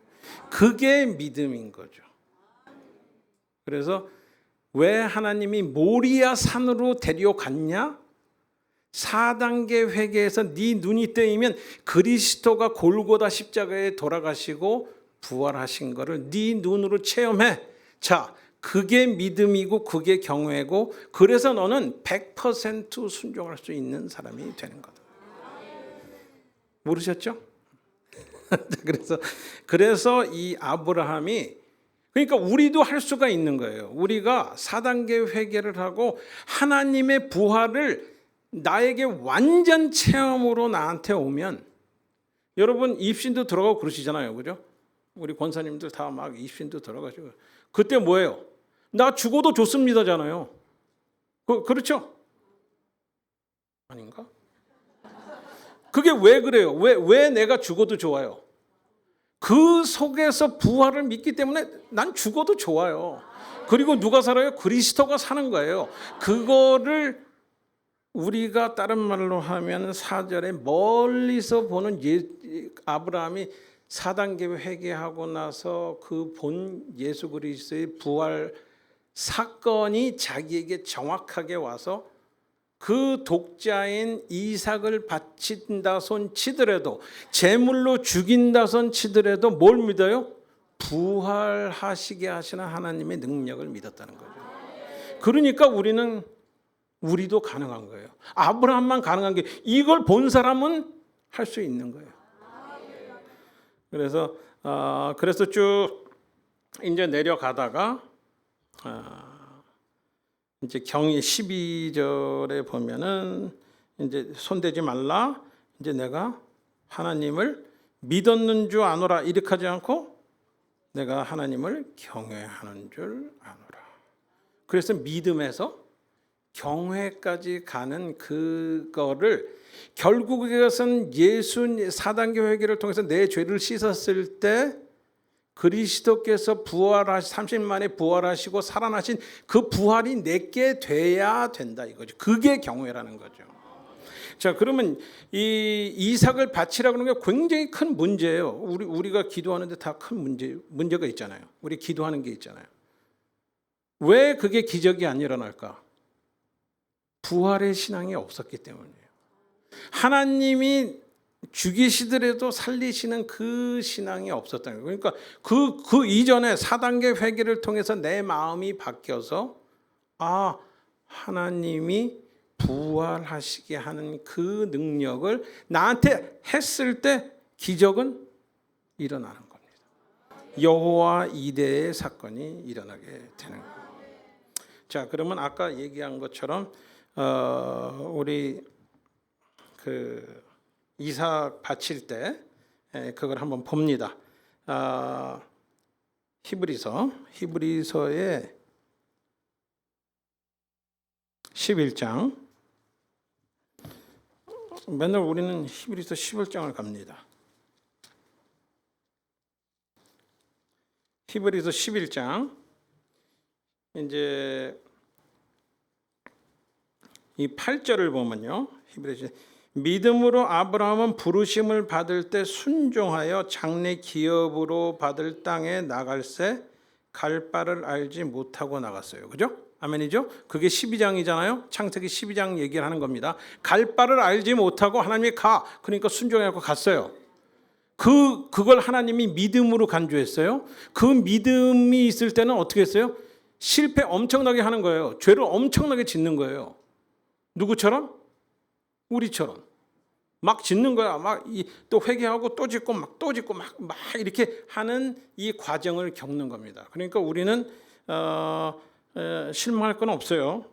그게 믿음인 거죠. 그래서 왜 하나님이 모리아 산으로 데려갔냐? 4단계 회개에서 네 눈이 뜨이면 그리스도가 골고다 십자가에 돌아가시고 부활하신 거를 네 눈으로 체험해. 자, 그게 믿음이고 그게 경외고 그래서 너는 100% 순종할 수 있는 사람이 되는 거다. 모르셨죠? 그래서 이 아브라함이 그러니까 우리도 할 수가 있는 거예요. 우리가 4단계 회개를 하고 하나님의 부활을 나에게 완전 체험으로 나한테 오면 여러분 입신도 들어가고 그러시잖아요. 그죠? 우리 권사님들 다 막 입신도 들어가시고 그때 뭐예요? 나 죽어도 좋습니다잖아요. 그렇죠? 아닌가? 그게 왜 그래요? 왜 내가 죽어도 좋아요? 그 속에서 부활을 믿기 때문에 난 죽어도 좋아요. 그리고 누가 살아요? 그리스도가 사는 거예요. 그거를 우리가 다른 말로 하면 4절에 멀리서 보는 아브라함이 4단계 회개하고 나서 그 본 예수 그리스도의 부활 사건이 자기에게 정확하게 와서 그 독자인 이삭을 바친다 손 치더라도, 제물로 죽인다 손 치더라도 뭘 믿어요? 부활하시게 하시는 하나님의 능력을 믿었다는 거죠. 그러니까 우리도 가능한 거예요. 아브라함만 가능한 게, 이걸 본 사람은 할 수 있는 거예요. 그래서 쭉 이제 내려가다가 이제 경위 12절에 보면은 이제 손대지 말라, 이제 내가 하나님을 믿었는 줄 아노라, 이렇게 하지 않고 내가 하나님을 경외하는 줄 아노라. 그래서 믿음에서 경외까지 가는 그거를, 결국 이것은 예수 4단계 회개를 통해서 내 죄를 씻었을 때 그리스도께서 30일 만에 부활하시고 살아나신 그 부활이 내게 돼야 된다 이거죠. 그게 경외라는 거죠. 자, 그러면 이 이삭을 바치라고 하는 게 굉장히 큰 문제예요. 우리가 기도하는데 다 큰 문제가 있잖아요. 우리 기도하는 게 있잖아요. 왜 그게 기적이 안 일어날까? 부활의 신앙이 없었기 때문이에요. 하나님이 죽이시더라도 살리시는 그 신앙이 없었다는 거예요. 그러니까 그 이전에 4단계 회개를 통해서 내 마음이 바뀌어서, 아, 하나님이 부활하시게 하는 그 능력을 나한테 했을 때 기적은 일어나는 겁니다. 여호와 이레의 사건이 일어나게 되는 거예요. 자, 그러면 아까 얘기한 것처럼 우리 그 이삭 바칠 때 그걸 한번 봅니다. 히브리서의 11장. 맨날 우리는 히브리서 11장을 갑니다. 히브리서 11장 이제 이 8절을 보면요. 히브리서 믿음으로 아브라함은 부르심을 받을 때 순종하여 장래 기업으로 받을 땅에 나갈새 갈 바를 알지 못하고 나갔어요. 그죠? 아멘이죠? 그게 12장이잖아요. 창세기 12장 얘기를 하는 겁니다. 갈 바를 알지 못하고 하나님이 가. 그러니까 순종해서 갔어요. 그걸 하나님이 믿음으로 간주했어요. 그 믿음이 있을 때는 어떻게 했어요? 실패 엄청나게 하는 거예요. 죄를 엄청나게 짓는 거예요. 누구처럼? 우리처럼. 막 짓는 거야. 막 또 회개하고 또 짓고 막 또 짓고 막 이렇게 하는 이 과정을 겪는 겁니다. 그러니까 우리는 실망할 건 없어요.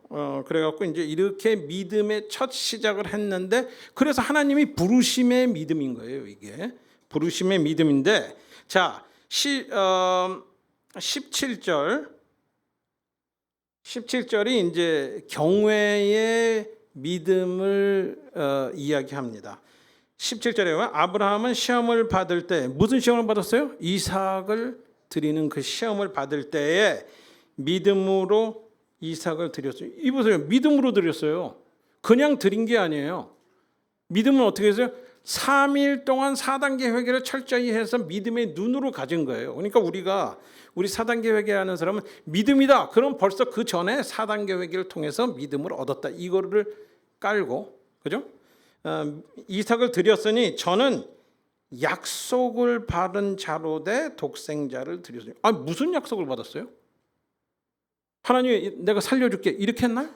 그래갖고 이제 이렇게 믿음의 첫 시작을 했는데, 그래서 하나님이 부르심의 믿음인 거예요. 이게 부르심의 믿음인데, 자 17절이 이제 경외의 믿음을 이야기합니다. 17절에 보면 아브라함은 시험을 받을 때, 무슨 시험을 받았어요? 이삭을 드리는 그 시험을 받을 때에 믿음으로 이삭을 드렸어요. 이보세요. 믿음으로 드렸어요. 그냥 드린 게 아니에요. 믿음은 어떻게 했어요? 3일 동안 4단계 회개를 철저히 해서 믿음의 눈으로 가진 거예요. 그러니까 우리 4단계 회개하는 사람은 믿음이다. 그럼 벌써 그 전에 4단계 회개를 통해서 믿음을 얻었다. 이거를 깔고, 그죠? 이삭을 드렸으니 저는 약속을 받은 자로 돼 독생자를 드렸어요. 아, 무슨 약속을 받았어요? 하나님이 내가 살려줄게 이렇게 했나요?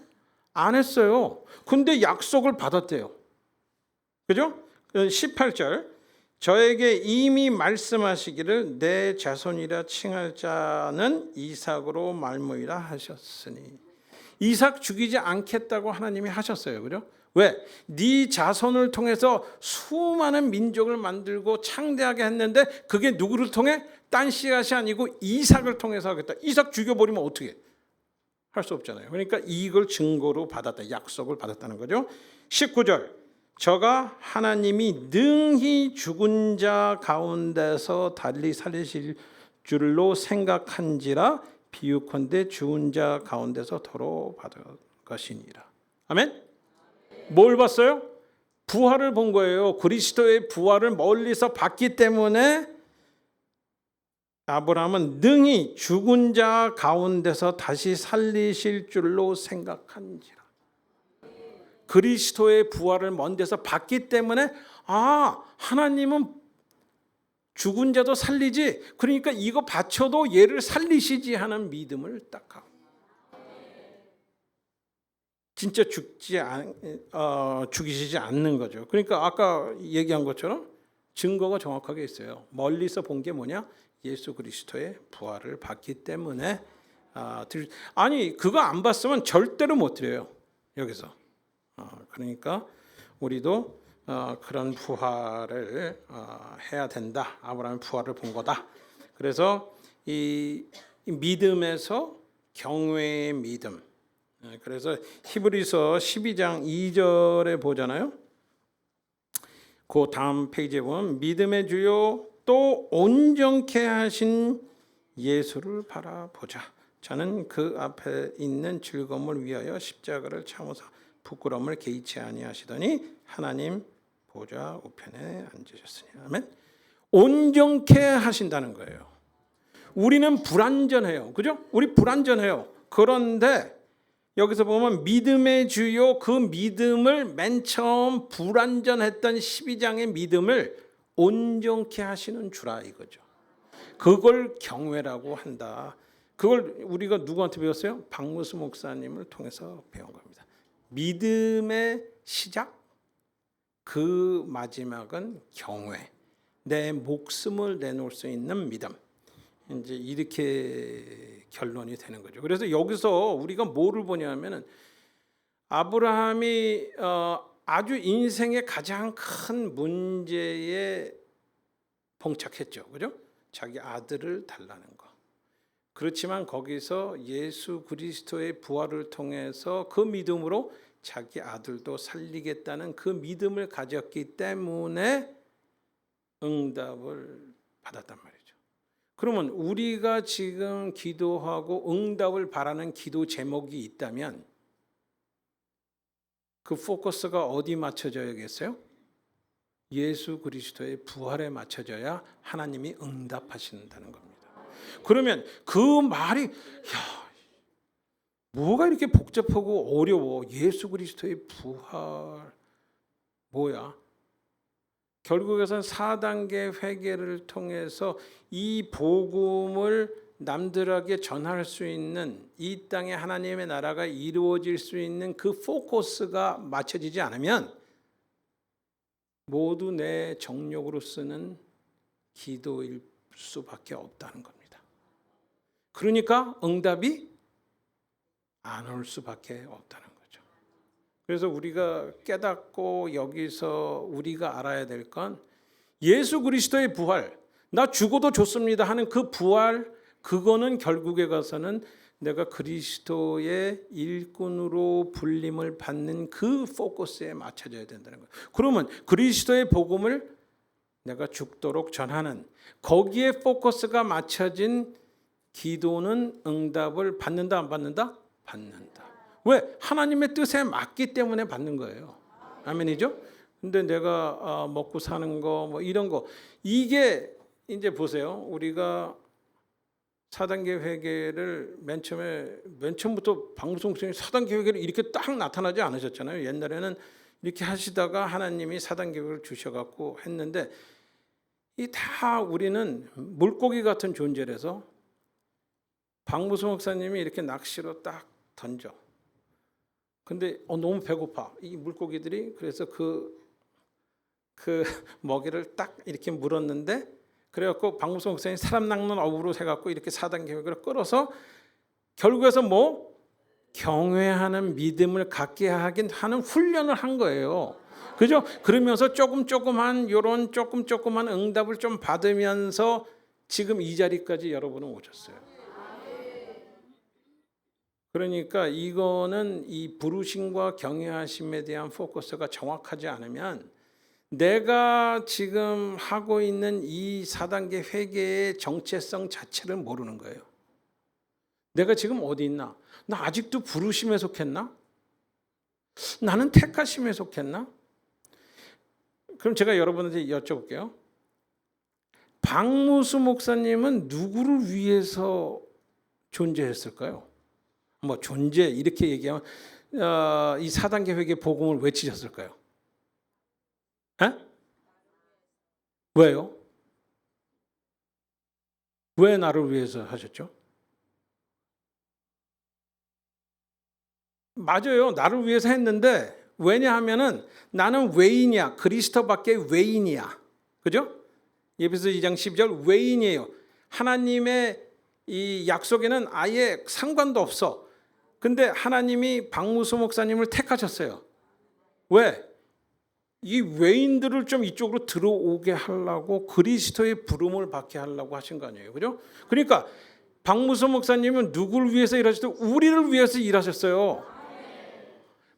안 했어요. 근데 약속을 받았대요. 그죠? 18절 저에게 이미 말씀하시기를 내 자손이라 칭할 자는 이삭으로 말미암으리라 하셨으니, 이삭 죽이지 않겠다고 하나님이 하셨어요. 그죠? 왜? 네 자손을 통해서 수많은 민족을 만들고 창대하게 했는데 그게 누구를 통해? 딴 씨앗이 아니고 이삭을 통해서 하겠다. 이삭 죽여버리면 어떻게? 할 수 없잖아요. 그러니까 이걸 증거로 받았다. 약속을 받았다는 거죠. 19절 저가 하나님이 능히 죽은 자 가운데서 달리 살리실 줄로 생각한지라 비유컨대 죽은 자 가운데서 도로 받을 것이니라. 아멘. 뭘 봤어요? 부활을 본 거예요. 그리스도의 부활을 멀리서 봤기 때문에 아브라함은 능히 죽은 자 가운데서 다시 살리실 줄로 생각한지라. 그리스도의 부활을 먼 데서 봤기 때문에 하나님은 죽은 자도 살리지, 그러니까 이거 바쳐도 얘를 살리시지 하는 믿음을 딱 하고, 진짜 죽이시지 않는 거죠. 그러니까 아까 얘기한 것처럼 증거가 정확하게 있어요. 멀리서 본 게 뭐냐? 예수 그리스도의 부활을 봤기 때문에 아니 그거 안 봤으면 절대로 못 드려요. 여기서. 그러니까 우리도 그런 부활을 해야 된다. 아브라함의 부활을 본 거다. 그래서 이 믿음에서 경외의 믿음. 그래서 히브리서 12장 2절에 보잖아요. 그 다음 페이지에 보면 믿음의 주요 또 온전케 하신 예수를 바라보자. 저는 그 앞에 있는 즐거움을 위하여 십자가를 참으사 부끄러움을 개의치 아니하시더니 하나님 보좌 우편에 앉으셨으니. 아멘. 온전케 하신다는 거예요. 우리는 불완전해요. 그죠? 우리 불완전해요. 그런데 여기서 보면 믿음의 주요, 그 믿음을 맨 처음 불완전했던 12장의 믿음을 온전케 하시는 주라 이거죠. 그걸 경외라고 한다. 그걸 우리가 누구한테 배웠어요? 박무수 목사님을 통해서 배운 겁니다. 믿음의 시작, 그 마지막은 경외. 내 목숨을 내놓을 수 있는 믿음. 이제 이렇게 결론이 되는 거죠. 그래서 여기서 우리가 뭐를 보냐면은 아브라함이 아주 인생의 가장 큰 문제에 봉착했죠. 그죠? 자기 아들을 달라는 거. 그렇지만 거기서 예수 그리스도의 부활을 통해서 그 믿음으로 자기 아들도 살리겠다는 그 믿음을 가졌기 때문에 응답을 받았단 말이죠. 그러면 우리가 지금 기도하고 응답을 바라는 기도 제목이 있다면 그 포커스가 어디 맞춰져야겠어요? 예수 그리스도의 부활에 맞춰져야 하나님이 응답하신다는 겁니다. 그러면 그 말이 뭐가 이렇게 복잡하고 어려워? 예수 그리스도의 부활 뭐야? 결국에선 4단계 회개를 통해서 이 복음을 남들에게 전할 수 있는, 이 땅에 하나님의 나라가 이루어질 수 있는 그 포커스가 맞춰지지 않으면 모두 내 정욕으로 쓰는 기도일 수밖에 없다는 겁니다. 그러니까 응답이 안 올 수밖에 없다는 거죠. 그래서 우리가 깨닫고 여기서 우리가 알아야 될 건 예수 그리스도의 부활, 나 죽어도 좋습니다 하는 그 부활, 그거는 결국에 가서는 내가 그리스도의 일꾼으로 불림을 받는 그 포커스에 맞춰져야 된다는 거예요. 그러면 그리스도의 복음을 내가 죽도록 전하는 거기에 포커스가 맞춰진 기도는 응답을 받는다 안 받는다? 받는다. 왜? 하나님의 뜻에 맞기 때문에 받는 거예요. 아멘이죠? 근데 내가 먹고 사는 거 뭐 이런 거, 이게 이제 보세요. 우리가 4단계 회개를 맨 처음부터 박무성 목사님이 4단계 회개를 이렇게 딱 나타나지 않으셨잖아요. 옛날에는 이렇게 하시다가 하나님이 4단계 회개를 주셔갖고 했는데, 이 다 우리는 물고기 같은 존재라서 박무성 목사님이 이렇게 낚시로 딱 던져. 근데 너무 배고파. 이 물고기들이. 그래서 그 먹이를 딱 이렇게 물었는데, 그래갖고 박무성 목사님이 사람 낚는 어부로 해갖고 이렇게 4단계 회개를 끌어서 결국에서 뭐 경외하는 믿음을 갖게 하긴 하는 훈련을 한 거예요. 그죠? 그러면서 조금한 요런 조금한 응답을 좀 받으면서 지금 이 자리까지 여러분은 오셨어요. 그러니까 이거는 이 부르심과 경외하심에 대한 포커스가 정확하지 않으면 내가 지금 하고 있는 이 4단계 회개의 정체성 자체를 모르는 거예요. 내가 지금 어디 있나? 나 아직도 부르심에 속했나? 나는 택하심에 속했나? 그럼 제가 여러분한테 여쭤볼게요. 박무수 목사님은 누구를 위해서 존재했을까요? 뭐 존재 이렇게 얘기하면 이 4단계 회개 복음을 외치셨을까요? 에? 왜요? 왜 나를 위해서 하셨죠? 맞아요. 나를 위해서 했는데 왜냐하면은 나는 외인이야. 그리스도밖에 외인이야. 그죠? 에베소 2장 12절 외인이에요. 하나님의 이 약속에는 아예 상관도 없어. 근데 하나님이 박무수 목사님을 택하셨어요. 왜? 이 외인들을 좀 이쪽으로 들어오게 하려고 그리스도의 부름을 받게 하려고 하신 거 아니에요. 그죠? 그러니까 박무수 목사님은 누구를 위해서 일하셨어요? 우리를 위해서 일하셨어요.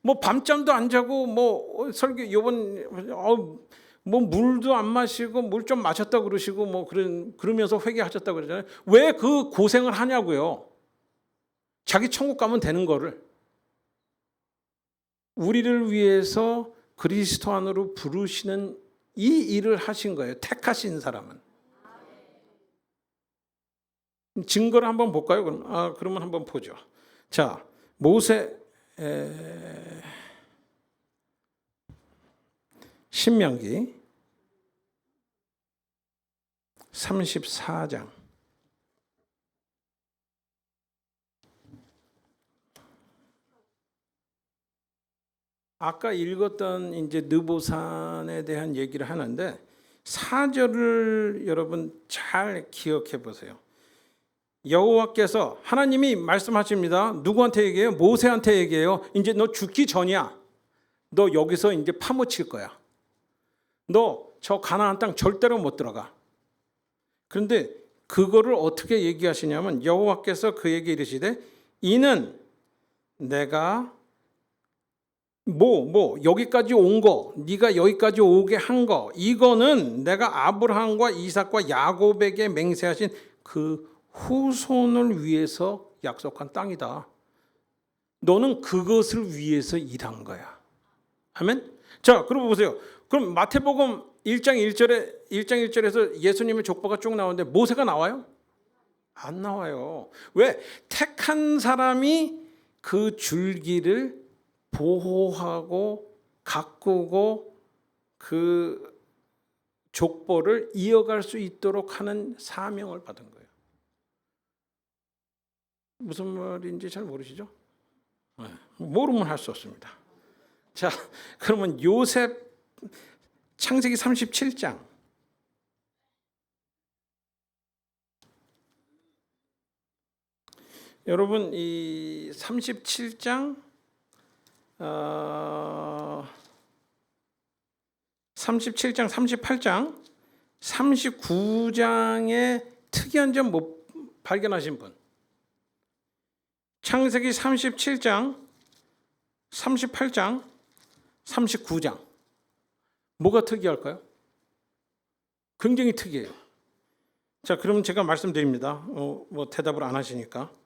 뭐 밤잠도 안 자고 뭐 설교 요번 뭐 물도 안 마시고 물 좀 마셨다 그러시고 뭐 그러면서 회개하셨다 그러잖아요. 왜 그 고생을 하냐고요. 자기 천국 가면 되는 거를 우리를 위해서 그리스도 안으로 부르시는 이 일을 하신 거예요. 택하신 사람은. 증거를 한번 볼까요? 그러면 한번 보죠. 자, 모세 신명기 34장. 아까 읽었던 이제 느보산에 대한 얘기를 하는데 4절을 여러분 잘 기억해 보세요. 여호와께서 하나님이 말씀하십니다. 누구한테 얘기해요? 모세한테 얘기해요. 이제 너 죽기 전이야. 너 여기서 이제 파묻힐 거야. 너 저 가나안 땅 절대로 못 들어가. 그런데 그거를 어떻게 얘기하시냐면 여호와께서 그에게 이르시되 이는 내가 여기까지 온 거, 네가 여기까지 오게 한 거, 이거는 내가 아브라함과 이삭과 야곱에게 맹세하신 그 후손을 위해서 약속한 땅이다. 너는 그것을 위해서 일한 거야. 아멘. 자, 그럼 보세요. 그럼 마태복음 1장 1절에서 예수님의 족보가 쭉 나오는데 모세가 나와요? 안 나와요. 왜? 택한 사람이 그 줄기를 보호하고 가꾸고 그 족보를 이어갈 수 있도록 하는 사명을 받은 거예요. 무슨 말인지 잘 모르시죠? 모르면 할 수 없습니다. 자, 그러면 요셉 창세기 37장 여러분 이 37장 37장, 38장, 39장의 특이한 점 못 발견하신 분? 창세기 37장, 38장, 39장. 뭐가 특이할까요? 굉장히 특이해요. 자, 그럼 제가 말씀드립니다. 뭐 대답을 안 하시니까.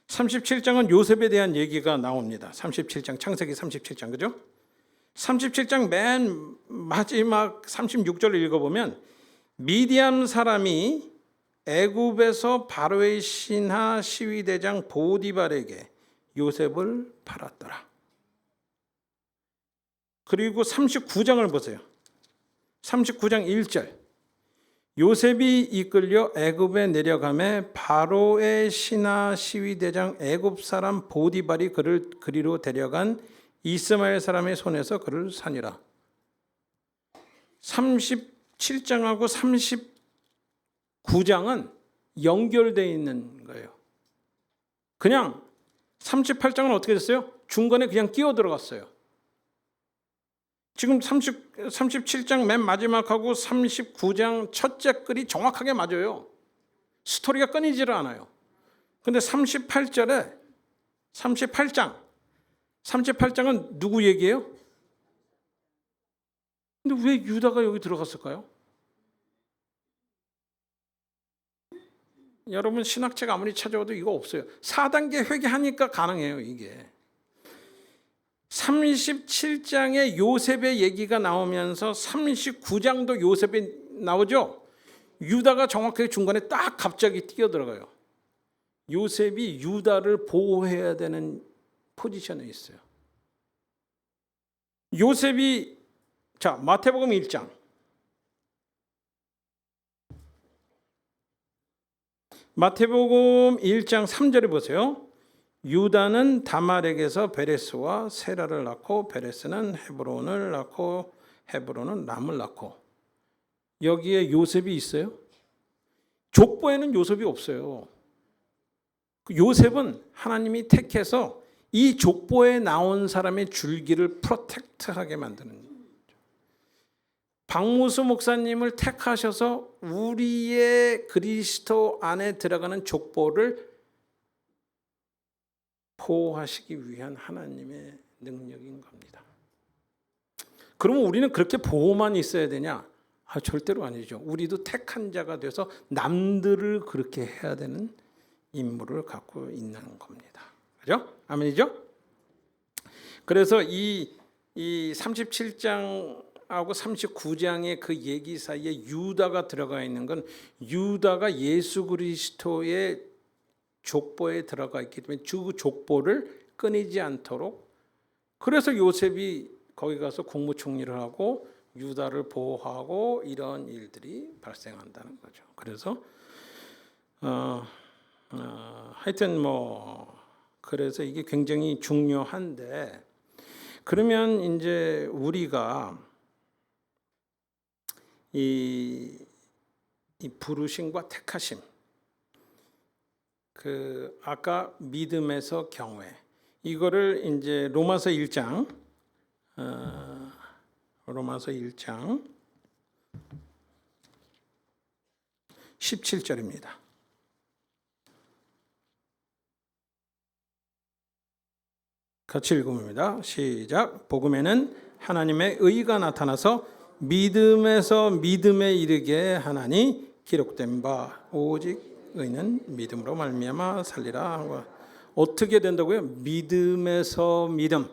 37장은 요셉에 대한 얘기가 나옵니다. 37장, 창세기 37장, 그죠? 37장 맨 마지막 36절을 읽어보면 미디안 사람이 애굽에서 바로의 신하 시위대장 보디발에게 요셉을 팔았더라. 그리고 39장을 보세요. 39장 1절. 요셉이 이끌려 애굽에 내려가매 바로의 신하 시위대장 애굽 사람 보디발이 그를 그리로 데려간 이스마엘 사람의 손에서 그를 산이라. 37장하고 39장은 연결되어 있는 거예요. 그냥 38장은 어떻게 됐어요? 중간에 그냥 끼어 들어갔어요. 지금 37장 맨 마지막하고 39장 첫째 글이 정확하게 맞아요. 스토리가 끊이지를 않아요. 근데 38절에 38장은 누구 얘기예요? 근데 왜 유다가 여기 들어갔을까요? 여러분 신학책 아무리 찾아와도 이거 없어요. 4단계 회개하니까 가능해요, 이게. 37장에 요셉의 얘기가 나오면서 39장도 요셉이 나오죠. 유다가 정확하게 중간에 딱 갑자기 뛰어들어가요. 요셉이 유다를 보호해야 되는 포지션에 있어요. 요셉이 자, 마태복음 1장 마태복음 1장 3절에 보세요. 유다는 다말에게서 베레스와 세라를 낳고 베레스는 헤브론을 낳고 헤브론은 람을 낳고. 여기에 요셉이 있어요? 족보에는 요셉이 없어요. 요셉은 하나님이 택해서 이 족보에 나온 사람의 줄기를 프로텍트하게 만드는 거예요. 박무수 목사님을 택하셔서 우리의 그리스도 안에 들어가는 족보를 보호하시기 위한 하나님의 능력인 겁니다. 그러면 우리는 그렇게 보호만 있어야 되냐? 절대로 아니죠. 우리도 택한 자가 돼서 남들을 그렇게 해야 되는 임무를 갖고 있는 겁니다. 그죠? 아멘이죠? 그래서 이 37장하고 39장의 그 얘기 사이에 유다가 들어가 있는 건 유다가 예수 그리스도의 족보에 들어가 있기 때문에 주 족보를 끊이지 않도록, 그래서 요셉이 거기 가서 국무총리를 하고 유다를 보호하고 이런 일들이 발생한다는 거죠. 그래서 하여튼 그래서 이게 굉장히 중요한데, 그러면 이제 우리가 이 부르심과 택하심, 그 아까 믿음에서 경외, 이거를 이제 로마서 1장 17절입니다. 같이 읽어봅니다. 시작. 복음에는 하나님의 의가 나타나서 믿음에서 믿음에 이르게 하나니 기록된 바 오직 의는 믿음으로 말미암아 살리라. 어떻게 된다고요? 믿음에서 믿음.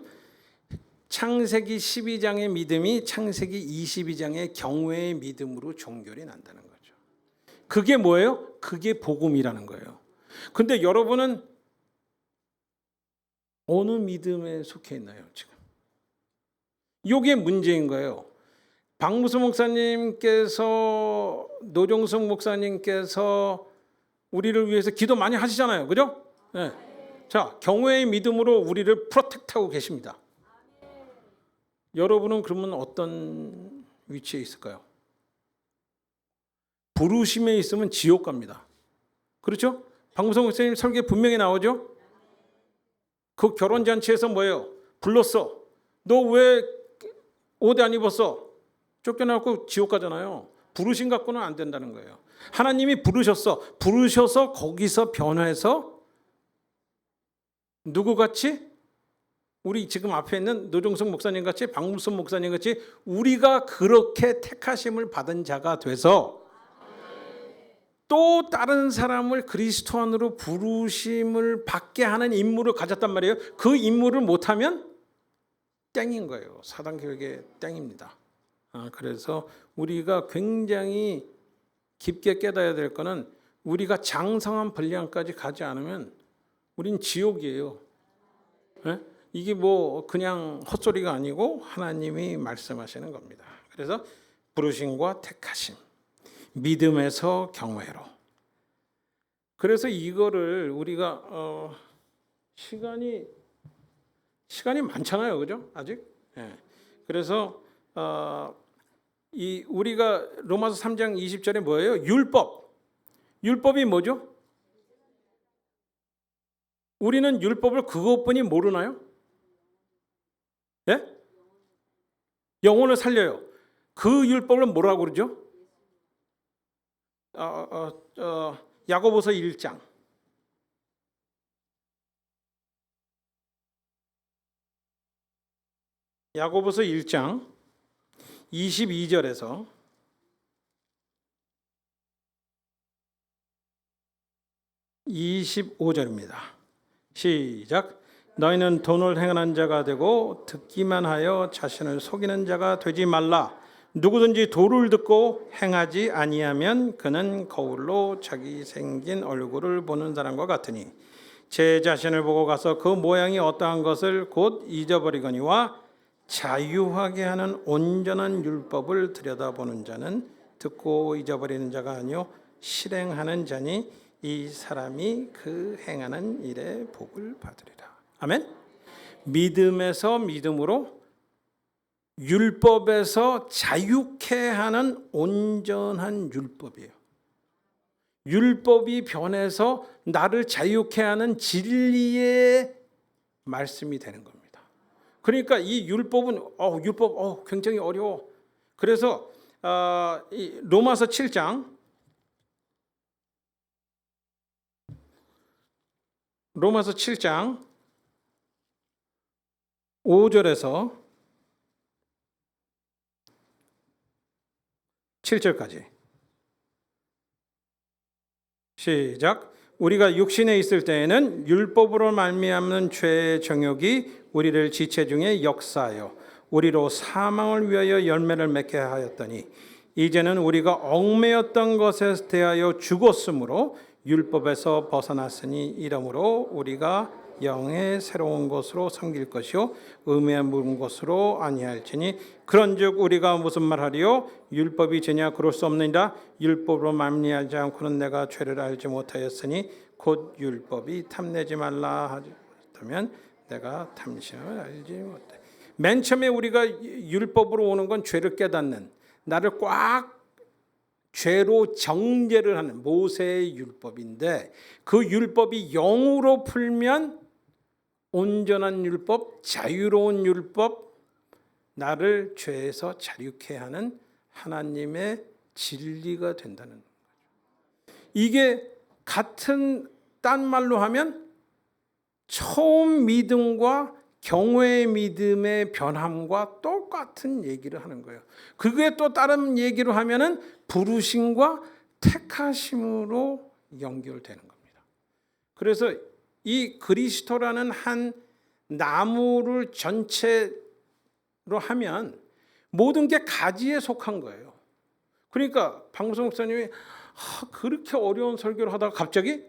창세기 12장의 믿음이 창세기 22장의 경외의 믿음으로 종결이 난다는 거죠. 그게 뭐예요? 그게 복음이라는 거예요. 근데 여러분은 어느 믿음에 속해 있나요, 지금? 이게 문제인 거예요. 박무수 목사님께서, 노종숙 목사님께서 우리를 위해서 기도 많이 하시잖아요. 그죠? 네. 자, 경외의 믿음으로 우리를 프로텍트하고 계십니다. 여러분은 그러면 어떤 위치에 있을까요? 부르심에 있으면 지옥 갑니다. 그렇죠? 박무수 목사님 설교에 분명히 나오죠? 그 결혼잔치에서 뭐예요? 불렀어. 너 왜 옷 안 입었어? 쫓겨나고 지옥 가잖아요. 부르심 갖고는 안 된다는 거예요. 하나님이 부르셔서 거기서 변화해서 누구같이? 우리 지금 앞에 있는 노종석 목사님 같이, 박무수 목사님 같이 우리가 그렇게 택하심을 받은 자가 돼서 또 다른 사람을 그리스도 안으로 부르심을 받게 하는 임무를 가졌단 말이에요. 그 임무를 못하면 땡인 거예요. 사단 교육의 땡입니다. 그래서 우리가 굉장히 깊게 깨달아야 될 거는, 우리가 장성한 분량까지 가지 않으면 우린 지옥이에요. 네? 이게 그냥 헛소리가 아니고 하나님이 말씀하시는 겁니다. 그래서 부르심과 택하심, 믿음에서 경외로. 그래서 이거를 우리가 시간이 많잖아요, 그죠? 아직. 네. 그래서 우리가 로마서 3장 20절에 뭐예요? 율법이 뭐죠? 우리는 율법을 그것뿐이 모르나요? 예? 영혼을 살려요. 그 율법을 뭐라고 그러죠? 야고보서 1장. 야고보서 1장 22절에서 25절입니다. 시작. 너희는 돈을 행하는 자가 되고 듣기만 하여 자신을 속이는 자가 되지 말라. 누구든지 도를 듣고 행하지 아니하면 그는 거울로 자기 생긴 얼굴을 보는 사람과 같으니 제 자신을 보고 가서 그 모양이 어떠한 것을 곧 잊어버리거니와 자유하게 하는 온전한 율법을 들여다보는 자는 듣고 잊어버리는 자가 아니요 실행하는 자니 이 사람이 그 행하는 일에 복을 받으리라. 아멘. 믿음에서 믿음으로, 율법에서 자유케 하는 온전한 율법이에요. 율법이 변해서 나를 자유케 하는 진리의 말씀이 되는 겁니다. 그러니까 이 율법은 율법 굉장히 어려워. 그래서 이 로마서 7장 5절에서 7절까지 시작. 우리가 육신에 있을 때에는 율법으로 말미암는 죄의 정욕이 우리를 지체 중에 역사하여 우리로 사망을 위하여 열매를 맺게 하였더니 이제는 우리가 얽매였던 것에 대하여 죽었으므로 율법에서 벗어났으니 이러므로 우리가 영의 새로운 것으로 섬길 것이요 의미에 묻은 것으로 아니할지니 그런즉 우리가 무슨 말하리요 율법이 죄냐 그럴 수 없느니라. 율법으로 말미암지 않고는 내가 죄를 알지 못하였으니 곧 율법이 탐내지 말라 하면 내가 탐심을 알지 못해. 맨 처음에 우리가 율법으로 오는 건 죄를 깨닫는, 나를 꽉 죄로 정죄를 하는 모세의 율법인데, 그 율법이 영으로 풀면 온전한 율법, 자유로운 율법, 나를 죄에서 자유케 하는 하나님의 진리가 된다는 거죠. 이게 같은 딴 말로 하면 처음 믿음과 경외의 믿음의 변함과 똑같은 얘기를 하는 거예요. 그게 또 다른 얘기로 하면은 부르심과 택하심으로 연결되는 겁니다. 그래서 이 그리스도라는 한 나무를 전체로 하면 모든 게 가지에 속한 거예요. 그러니까 박무성 목사님이 그렇게 어려운 설교를 하다가 갑자기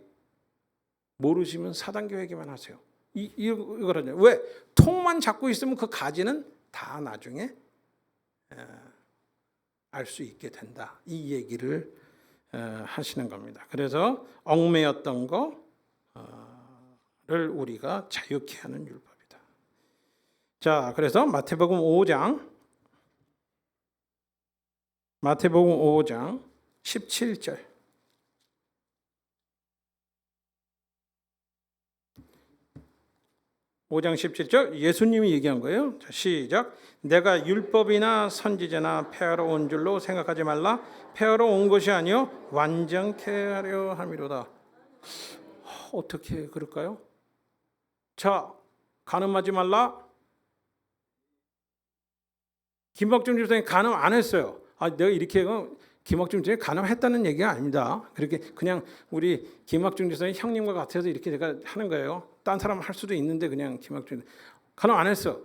모르시면 사단교회기만 하세요. 이거라죠. 왜? 통만 잡고 있으면 그 가지는 다 나중에 알 수 있게 된다. 이 얘기를 하시는 겁니다. 그래서 얽매였던 거를 우리가 자유케 하는 율법이다. 자, 그래서 마태복음 5장 17절. (5장 17절) 예수님이 얘기한 거예요. 자, 시작. 내가 율법이나 선지자나 폐하러 온 줄로 생각하지 말라. 폐하러 온 것이 아니요 완전케 하려 함이로다. 어떻게 그럴까요? 자, 간음하지 말라. 김박중 집사님 간음 안 했어요. 내가 이렇게 김학중 집사님 간음했다는 얘기가 아닙니다. 그렇게 그냥 우리 김학중 집사님 형님과 같아서 이렇게 제가 하는 거예요. 딴 사람 할 수도 있는데 그냥 김학중 간음 안 했어.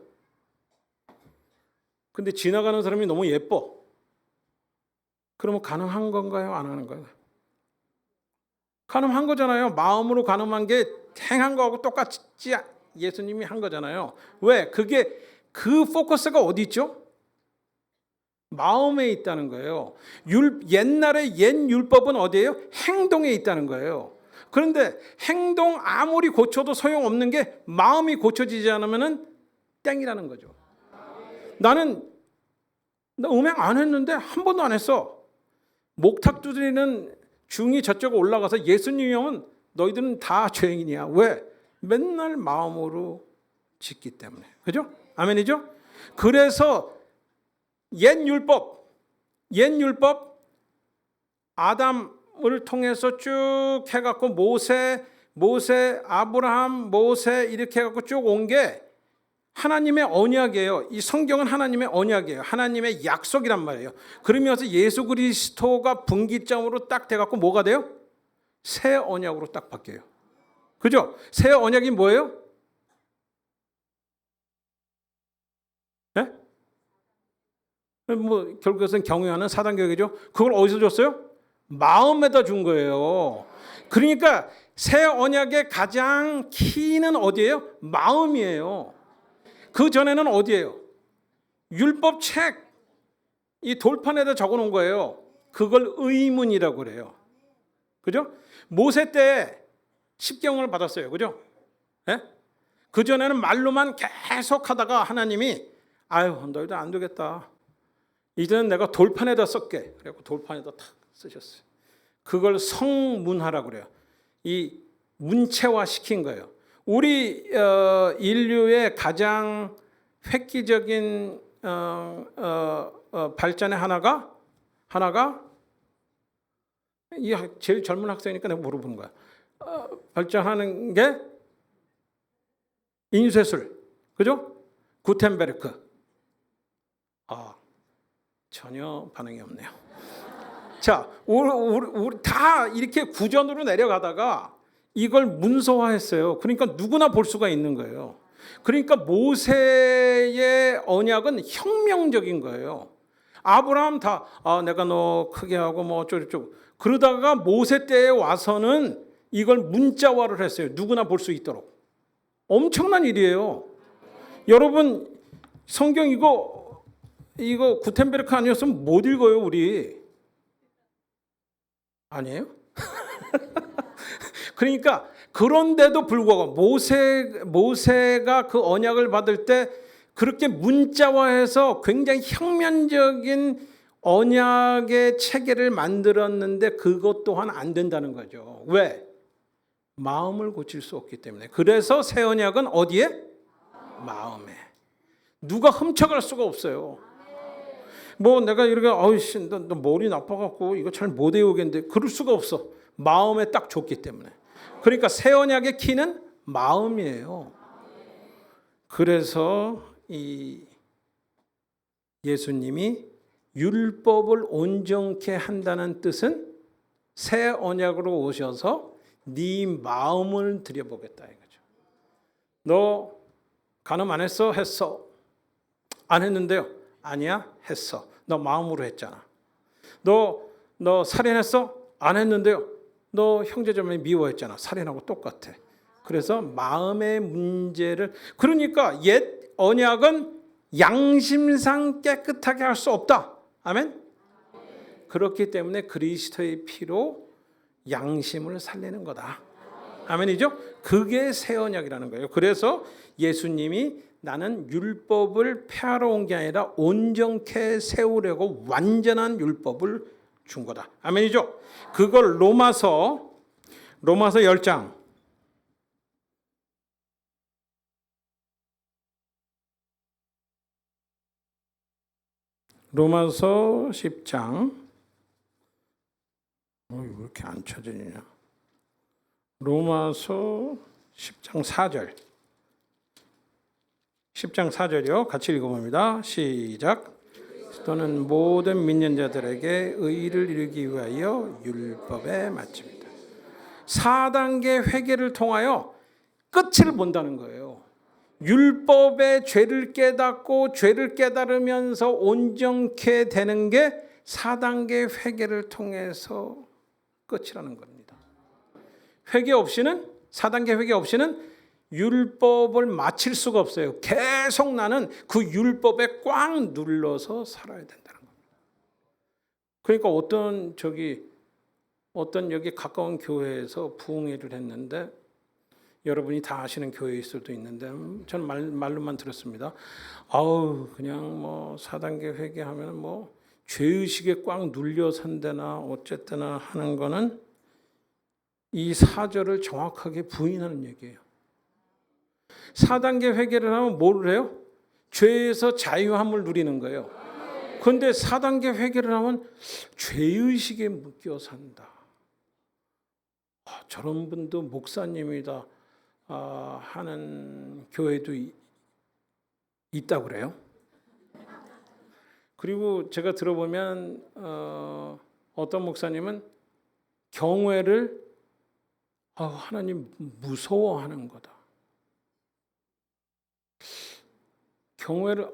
근데 지나가는 사람이 너무 예뻐. 그러면 간음한 건가요? 안 하는 거예요? 간음한 거잖아요. 마음으로 간음한 게 행한 거하고 똑같이 예수님이 한 거잖아요. 왜? 그게 그 포커스가 어디 있죠? 마음에 있다는 거예요. 옛날에 옛 율법은 어디예요? 행동에 있다는 거예요. 그런데 행동 아무리 고쳐도 소용없는 게 마음이 고쳐지지 않으면 땡이라는 거죠. 나 음행 안 했는데 한 번도 안 했어. 목탁 두드리는 중이 저쪽 올라가서 예수님이 오면 너희들은 다 죄인이야. 왜? 맨날 마음으로 짓기 때문에. 그죠? 아멘이죠? 그래서 옛 율법 아담을 통해서 쭉 해갖고 모세, 아브라함, 모세 이렇게 해갖고 쭉 온 게 하나님의 언약이에요. 이 성경은 하나님의 언약이에요. 하나님의 약속이란 말이에요. 그러면서 예수 그리스도가 분기점으로 딱 돼갖고 뭐가 돼요? 새 언약으로 딱 바뀌어요. 그죠? 새 언약이 뭐예요? 네? 뭐 결국에는 경외하는 사단계획이죠. 그걸 어디서 줬어요? 마음에다 준 거예요. 그러니까 새 언약의 가장 키는 어디예요? 마음이에요. 그 전에는 어디예요? 율법책 이 돌판에다 적어놓은 거예요. 그걸 의문이라고 그래요. 그죠? 모세 때 십계명을 받았어요. 그죠? 예? 그 전에는 말로만 계속 하다가 하나님이 아유 너희들 안 되겠다. 이제는 내가 돌판에다 쓸게. 그래서 돌판에다 탁 쓰셨어요. 그걸 성문화라고 그래요. 이 문체화 시킨 거예요. 우리 인류의 가장 획기적인 발전의 하나가 이 제일 젊은 학생이니까 내가 물어보는 거야. 발전하는 게 인쇄술, 그죠? 구텐베르크. 전혀 반응이 없네요. 자, 우리 다 이렇게 구전으로 내려가다가 이걸 문서화했어요. 그러니까 누구나 볼 수가 있는 거예요. 그러니까 모세의 언약은 혁명적인 거예요. 아브라함 다 내가 너 크게 하고 뭐 어쩌고저쩌고 그러다가 모세 때에 와서는 이걸 문자화를 했어요. 누구나 볼 수 있도록. 엄청난 일이에요. 여러분 성경 이거 구텐베르크 아니었으면 못 읽어요 우리. 아니에요? 그러니까 그런데도 불구하고 모세가 그 언약을 받을 때 그렇게 문자화해서 굉장히 혁명적인 언약의 체계를 만들었는데 그것 또한 안 된다는 거죠. 왜? 마음을 고칠 수 없기 때문에. 그래서 새 언약은 어디에? 마음에. 누가 훔쳐갈 수가 없어요. 뭐 내가 이렇게 아우씨 너 머리 나빠갖고 이거 잘 못 외우겠는데 그럴 수가 없어. 마음에 딱 좋기 때문에. 그러니까 새 언약의 키는 마음이에요. 그래서 이 예수님이 율법을 온전케 한다는 뜻은 새 언약으로 오셔서 네 마음을 들여보겠다 이거죠. 너 간음 안 했어? 했어. 안 했는데요? 아니야? 했어. 너 마음으로 했잖아. 너 살인했어? 안 했는데요? 너 형제자매 미워했잖아. 살인하고 똑같아. 그래서 마음의 문제를 그러니까 옛 언약은 양심상 깨끗하게 할 수 없다. 아멘? 그렇기 때문에 그리스도의 피로 양심을 살리는 거다. 아멘이죠? 그게 새 언약이라는 거예요. 그래서 예수님이 나는 율법을 폐하러 온 게 아니라 온전케 세우려고 완전한 율법을 준 거다. 아멘이죠? 그걸 로마서 10장 로마서 10장 왜 이렇게 안 쳐지냐? 로마서 10장 4절 10장 4절이요. 같이 읽어봅니다. 시작. 또는 모든 믿는 자들에게 의를 이루기 위하여 율법에 마칩니다. 4단계 회개를 통하여 끝을 본다는 거예요. 율법의 죄를 깨닫고 죄를 깨달으면서 온전케 되는 게 4단계 회개를 통해서 끝이라는 겁니다. 회개 없이는 4단계 회개 없이는 율법을 마칠 수가 없어요. 계속 나는 그 율법에 꽉 눌러서 살아야 된다는 겁니다. 그러니까 어떤 여기 가까운 교회에서 부흥회를 했는데 여러분이 다 아시는 교회일 수도 있는데 저는 말로만 들었습니다. 그냥 뭐 4단계 회개하면 뭐 죄의식에 꽉 눌려 산다나 어쨌거나 하는 거는 이 4절을 정확하게 부인하는 얘기예요. 4단계 회개를 하면 뭐를 해요? 죄에서 자유함을 누리는 거예요. 그런데 4단계 회개를 하면 죄의식에 묶여 산다. 저런 분도 목사님이다 하는 교회도 있다고 그래요. 그리고 제가 들어보면 어떤 목사님은 경외를 하나님 무서워하는 거다. 경외를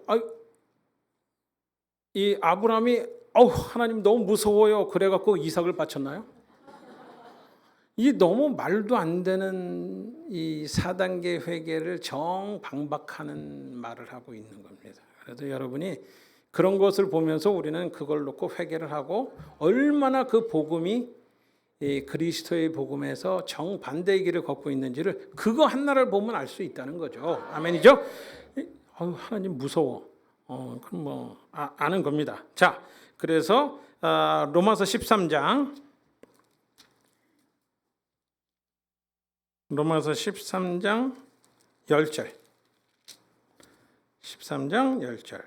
이 아브라함이 하나님 너무 무서워요. 그래갖고 이삭을 바쳤나요? 이 너무 말도 안 되는 이 4단계 회개를 정방박하는 말을 하고 있는 겁니다. 그래서 여러분이 그런 것을 보면서 우리는 그걸 놓고 회개를 하고 얼마나 그 복음이 이 그리스도의 복음에서 정반대의 길을 걷고 있는지를 그거 하나를 보면 알 수 있다는 거죠. 아멘이죠? 하나님 무서워. 그럼 뭐 아는 겁니다. 자, 그래서 로마서 13장 10절 13장 10절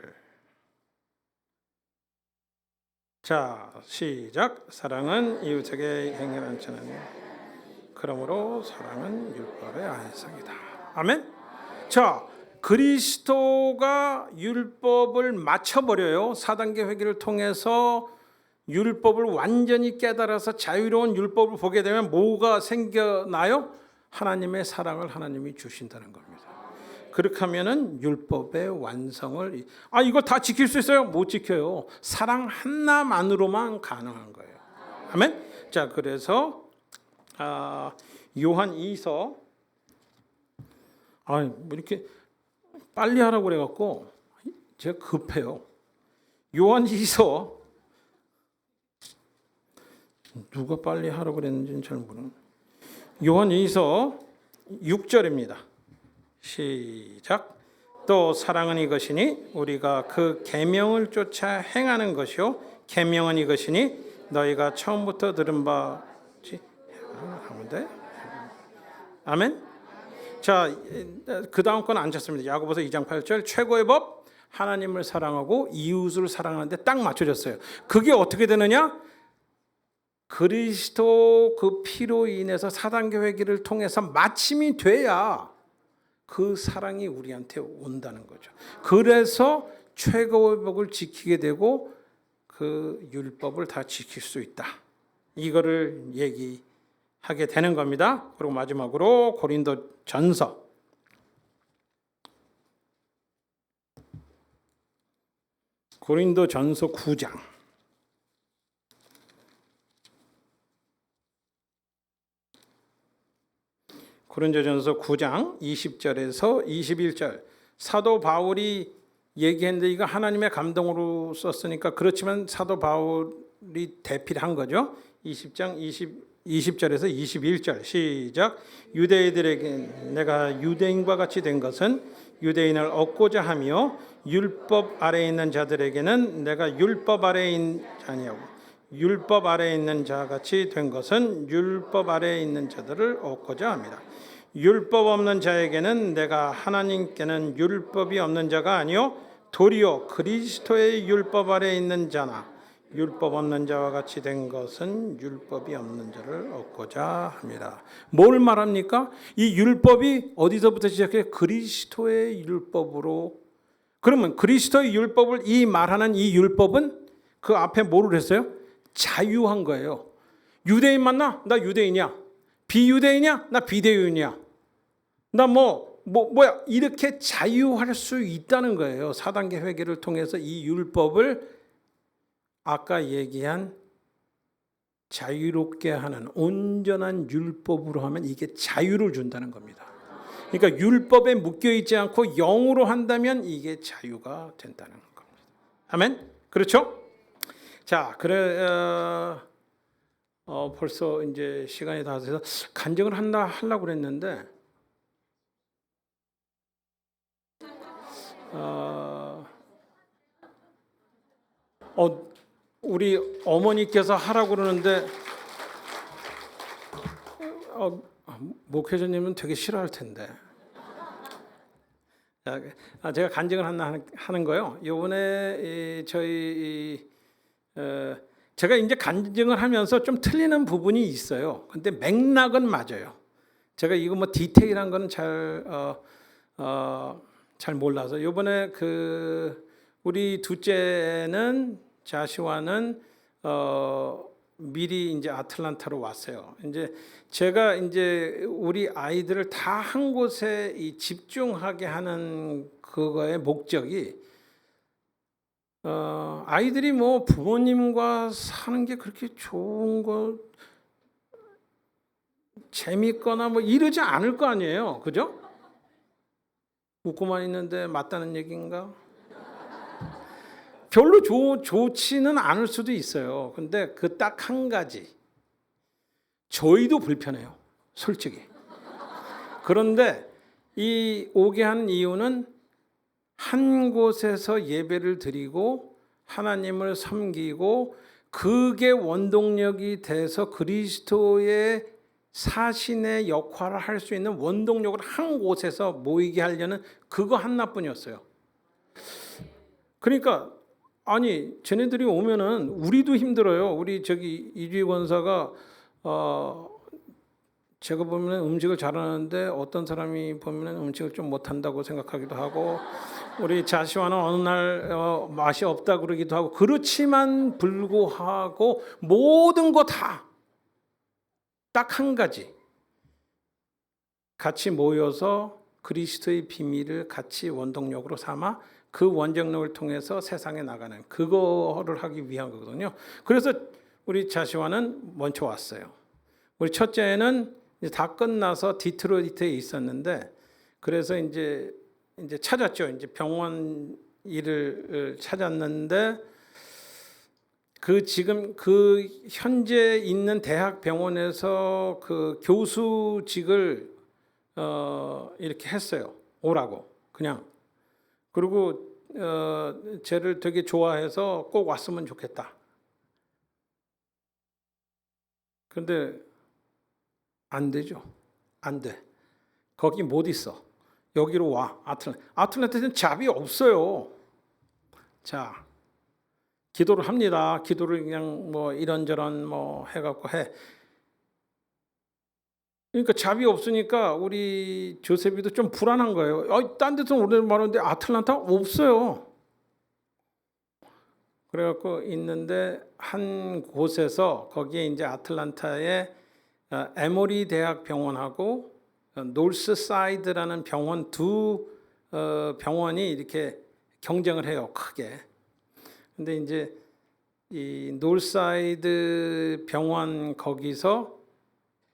자, 시작. 사랑은 이웃에게 행위를 않지는 그러므로 사랑은 율법의 안상이다. 아멘. 자, 그리스도가 율법을 맞춰버려요. 4단계 회개를 통해서 율법을 완전히 깨달아서 자유로운 율법을 보게 되면 뭐가 생겨나요? 하나님의 사랑을 하나님이 주신다는 겁니다. 그렇게 하면은 율법의 완성을 이걸 다 지킬 수 있어요? 못 지켜요. 사랑 하나만으로만 가능한 거예요. 아멘. 자, 그래서 요한 2서 뭐 이렇게 빨리 하라고 그래갖고 제가 급해요. 요한 2서 누가 빨리 하라고 그랬는지는 잘 모르는. 요한 2서 6절입니다. 시작. 또 사랑은 이것이니 우리가 그 계명을 쫓아 행하는 것이요 계명은 이것이니 너희가 처음부터 들은 바지 하면 돼. 아멘. 자, 그 다음 건 안 쳤습니다. 야고보서 2장 8절 최고의 법 하나님을 사랑하고 이웃을 사랑하는데 딱 맞춰졌어요. 그게 어떻게 되느냐? 그리스도 그 피로 인해서 4단계 회개를 통해서 마침이 돼야 그 사랑이 우리한테 온다는 거죠. 그래서 최고의 법을 지키게 되고 그 율법을 다 지킬 수 있다. 이거를 얘기하게 되는 겁니다. 그리고 마지막으로 고린도전서 9장 고린도전서 9장 20절에서 21절 사도 바울이 얘기했는데 이거 하나님의 감동으로 썼으니까 그렇지만 사도 바울이 대피를 한 거죠. 20장 20절에서 21절 시작. 유대인들에게 내가 유대인과 같이 된 것은 유대인을 얻고자 하며 율법 아래에 있는 자들에게는 내가 율법 아래에 있는 자냐고. 율법 아래에 있는 자같이 된 것은 율법 아래에 있는 자들을 얻고자 합니다. 율법 없는 자에게는 내가 하나님께는 율법이 없는 자가 아니요 도리어 그리스도의 율법 아래에 있는 자나 율법 없는 자와 같이 된 것은 율법이 없는 자를 얻고자 합니다. 뭘 말합니까? 이 율법이 어디서부터 시작해? 그리스도의 율법으로. 그러면 그리스도의 율법을 이 말하는 이 율법은 그 앞에 뭐를 했어요? 자유한 거예요. 유대인 맞나? 나 유대인이야. 비유대인이야? 나 비대유인이야. 나 뭐야? 이렇게 자유할 수 있다는 거예요. 4단계 회개를 통해서 이 율법을 아까 얘기한 자유롭게 하는 온전한 율법으로 하면 이게 자유를 준다는 겁니다. 그러니까 율법에 묶여 있지 않고 영으로 한다면 이게 자유가 된다는 겁니다. 아멘. 그렇죠? 자, 벌써 이제 시간이 다 돼서 간증을 하려고 그랬는데 우리 어머니께서 하라고 그러는데 목회자님은 되게 싫어할 텐데. 제가 간증을 하는 거요. 이번에 제가 이제 간증을 하면서 좀 틀리는 부분이 있어요. 근데 맥락은 맞아요. 제가 이거 뭐 디테일한 거는 잘 몰라서 이번에 우리 둘째는 자시와는 미리 이제 아틀란타로 왔어요. 이제 제가 이제 우리 아이들을 다 한 곳에 집중하게 하는 그거의 목적이 아이들이 뭐 부모님과 사는 게 그렇게 좋은 거 재밌거나 뭐 이러지 않을 거 아니에요, 그죠? 웃고만 있는데 맞다는 얘기인가? 별로 좋지는 않을 수도 있어요. 근데 그 딱 한 가지, 저희도 불편해요, 솔직히. 그런데 이 오게 한 이유는 한 곳에서 예배를 드리고 하나님을 섬기고 그게 원동력이 돼서 그리스도의 사신의 역할을 할 수 있는 원동력을 한 곳에서 모이게 하려는 그거 하나뿐이었어요. 그러니까 아니 쟤네들이 오면은 우리도 힘들어요. 우리 저기 이주희 권사가 제가 보면 음식을 잘하는데 어떤 사람이 보면 음식을 좀 못한다고 생각하기도 하고 우리 자시와는 어느 날 맛이 없다 그러기도 하고 그렇지만 불구하고 모든 거 다 딱 한 가지 같이 모여서 그리스도의 비밀을 같이 원동력으로 삼아 그 원정력을 통해서 세상에 나가는 그거를 하기 위한 거거든요. 그래서 우리 자시와는 먼저 왔어요. 우리 첫째는 이제 다 끝나서 디트로이트에 있었는데 그래서 이제 찾았죠. 이제 병원 일을 찾았는데 지금 현재 있는 대학 병원에서 그 교수직을 이렇게 했어요. 오라고 그냥. 그리고 쟤를 되게 좋아해서 꼭 왔으면 좋겠다. 그런데 안 되죠. 안 돼. 거기 못 있어. 여기로 와. 아틀란타에는 잡이 없어요. 자, 기도를 합니다. 기도를 그냥 뭐 이런저런 뭐 해갖고 해. 그러니까 잡이 없으니까 우리 조셉이도 좀 불안한 거예요. 딴 데서는 오래 말하는데 아틀란타 없어요. 그래갖고 있는데 한 곳에서 거기에 이제 아틀란타에 에모리 대학 병원하고 노스사이드라는 병원 두 병원이 이렇게 경쟁을 해요, 크게. 근데 이제 이 노스사이드 병원 거기서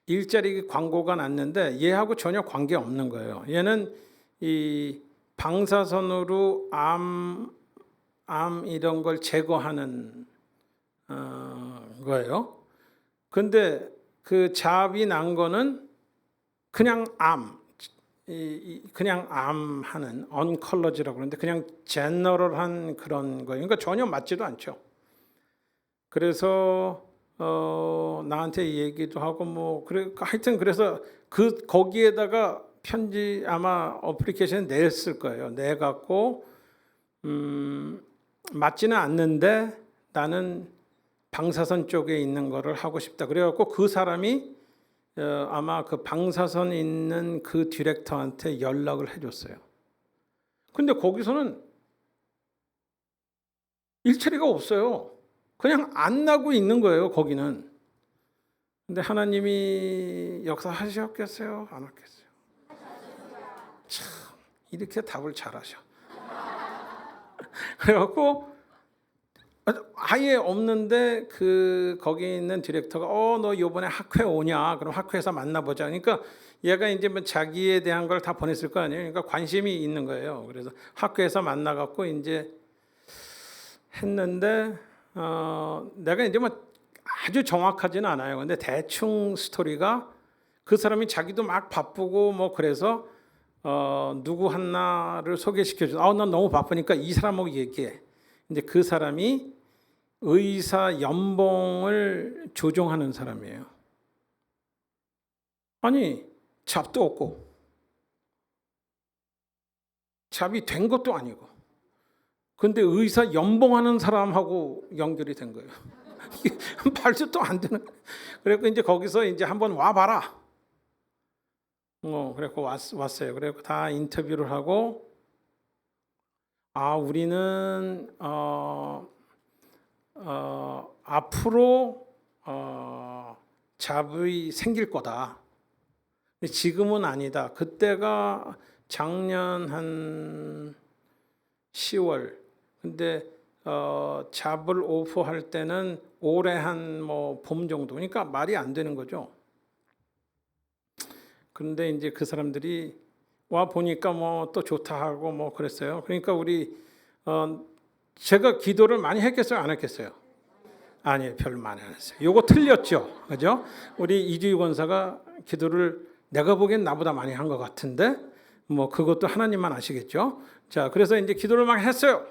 일자리 광고가 났는데 얘하고 전혀 관계 없는 거예요. 얘는 이 방사선으로 암 이런 걸 제거하는 거예요. 근데 그 잡이 난 거는 그냥 그냥 암 하는 언컬러지라고 그러는데 그냥 제너럴한 그런 거예요. 그러니까 전혀 맞지도 않죠. 그래서 나한테 얘기도 하고 뭐 그래 하여튼 그래서 거기에다가 편지 아마 어플리케이션 냈을 거예요. 내 갖고 맞지는 않는데 나는 방사선 쪽에 있는 거를 하고 싶다. 그래갖고 그 사람이 아마 그 방사선 있는 그 디렉터한테 연락을 해줬어요. 근데 거기서는 일처리가 없어요. 그냥 안 나고 있는 거예요, 거기는. 근데 하나님이 역사하셨겠어요? 안 하셨겠어요? 참, 이렇게 답을 잘하셔. 그래갖고 아예 없는데 거기 있는 디렉터가 너 이번에 학회 오냐? 그럼 학회에서 만나보자. 그러니까 얘가 이제 뭐 자기에 대한 걸 다 보냈을 거 아니에요. 그러니까 관심이 있는 거예요. 그래서 학회에서 만나갖고 이제 했는데 내가 이제 뭐 아주 정확하지는 않아요. 근데 대충 스토리가 그 사람이 자기도 막 바쁘고 뭐 그래서 누구 하나를 소개시켜줘. 난 너무 바쁘니까 이 사람하고 얘기해. 근데 그 사람이 의사 연봉을 조정하는 사람이에요. 아니 잡도 없고 잡이 된 것도 아니고 근데 의사 연봉하는 사람하고 연결이 된 거예요. 말도 또 안 되는. 그래서 이제 거기서 이제 한번 와봐라. 그래서 왔어요. 그래서 다 인터뷰를 하고 우리는 앞으로 잡이 생길 거다. 근데 지금은 아니다. 그때가 작년 한 10월. 근데 잡을 오프할 때는 올해 한 뭐 봄 정도. 그러니까 말이 안 되는 거죠. 그런데 이제 그 사람들이 와 보니까 뭐 또 좋다 하고 뭐 그랬어요. 그러니까 우리 제가 기도를 많이 했겠어요, 안 했겠어요? 아니에요, 별로 많이 안 했어요. 요거 틀렸죠, 그죠? 우리 이주희 권사가 기도를 내가 보기엔 나보다 많이 한 것 같은데 뭐 그것도 하나님만 아시겠죠. 자, 그래서 이제 기도를 막 했어요.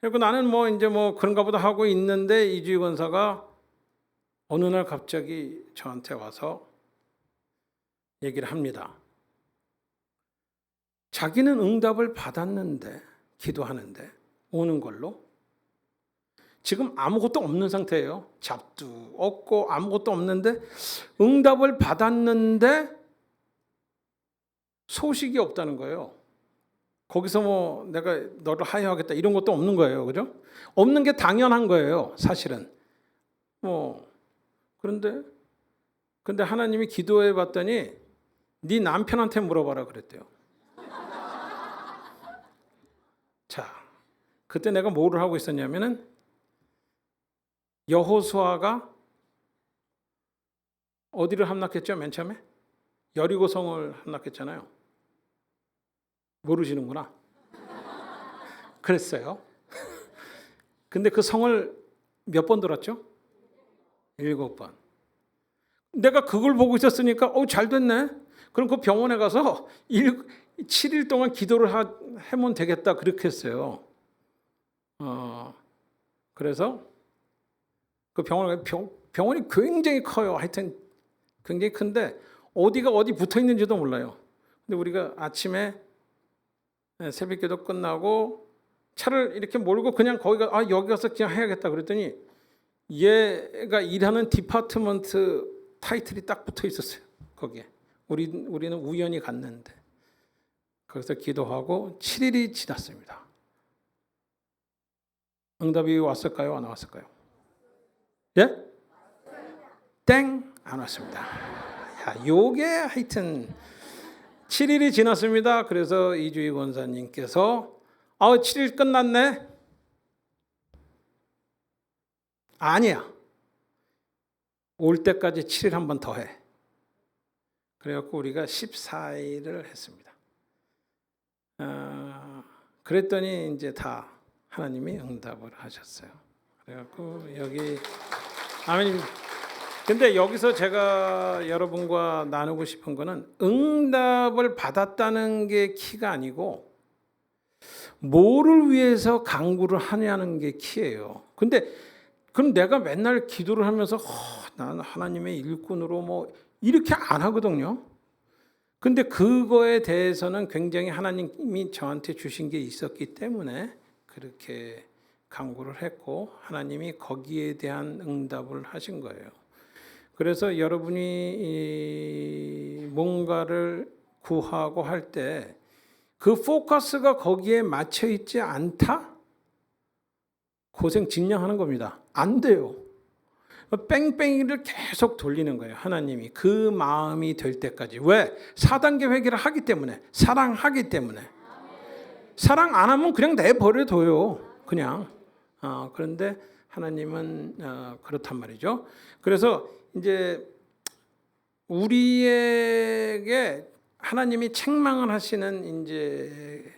그리고 나는 뭐 이제 뭐 그런가 보다 하고 있는데 이주희 권사가 어느 날 갑자기 저한테 와서 얘기를 합니다. 자기는 응답을 받았는데 기도하는데 오는 걸로 지금 아무것도 없는 상태예요. 잡도 없고 아무것도 없는데 응답을 받았는데 소식이 없다는 거예요. 거기서 뭐 내가 너를 하야하겠다 이런 것도 없는 거예요. 그죠? 없는 게 당연한 거예요. 사실은. 뭐 근데 하나님이 기도해 봤더니 네 남편한테 물어봐라 그랬대요. 자, 그때 내가 뭐를 하고 있었냐면은 여호수아가 어디를 함락했죠? 맨 처음에 여리고성을 함락했잖아요. 모르시는구나. 그랬어요. 근데 그 성을 몇 번 돌았죠? 7번. 내가 그걸 보고 있었으니까 잘 됐네. 그럼 그 병원에 가서 7일 동안 기도를 하면 되겠다 그렇게 했어요. 그래서 그 병원이 굉장히 커요. 하여튼 굉장히 큰데 어디가 어디 붙어 있는지도 몰라요. 근데 우리가 아침에 새벽기도 끝나고 차를 이렇게 몰고 그냥 거기가 여기 가서 그냥 해야겠다 그랬더니 얘가 일하는 디파트먼트 타이틀이 딱 붙어 있었어요. 거기에 우리는 우연히 갔는데 거기서 기도하고 7일이 지났습니다. 응답이 왔을까요? 안 왔을까요? 예? 땡! 안 왔습니다. 야, 요게 하여튼 7일이 지났습니다. 그래서 이주희 권사님께서 7일 끝났네? 아니야. 올 때까지 7일 한 번 더 해. 그래갖고 우리가 14일을 했습니다. 그랬더니 이제 다 하나님이 응답을 하셨어요. 그래갖고 여기 아멘. 근데 여기서 제가 여러분과 나누고 싶은 거는 응답을 받았다는 게 키가 아니고 뭐를 위해서 간구를 하냐는 게 키예요. 근데 그럼 내가 맨날 기도를 하면서 나는 하나님의 일꾼으로 뭐 이렇게 안 하거든요. 근데 그거에 대해서는 굉장히 하나님이 저한테 주신 게 있었기 때문에 그렇게 간구를 했고 하나님이 거기에 대한 응답을 하신 거예요. 그래서 여러분이 뭔가를 구하고 할 때 그 포커스가 거기에 맞춰 있지 않다? 고생 진량하는 겁니다. 안 돼요. 뺑뺑이를 계속 돌리는 거예요. 하나님이 그 마음이 될 때까지. 왜? 4단계 회개를 하기 때문에. 사랑하기 때문에. 사랑 안 하면 그냥 내버려둬요. 그냥. 그런데 하나님은 그렇단 말이죠. 그래서 이제 우리에게 하나님이 책망을 하시는 이제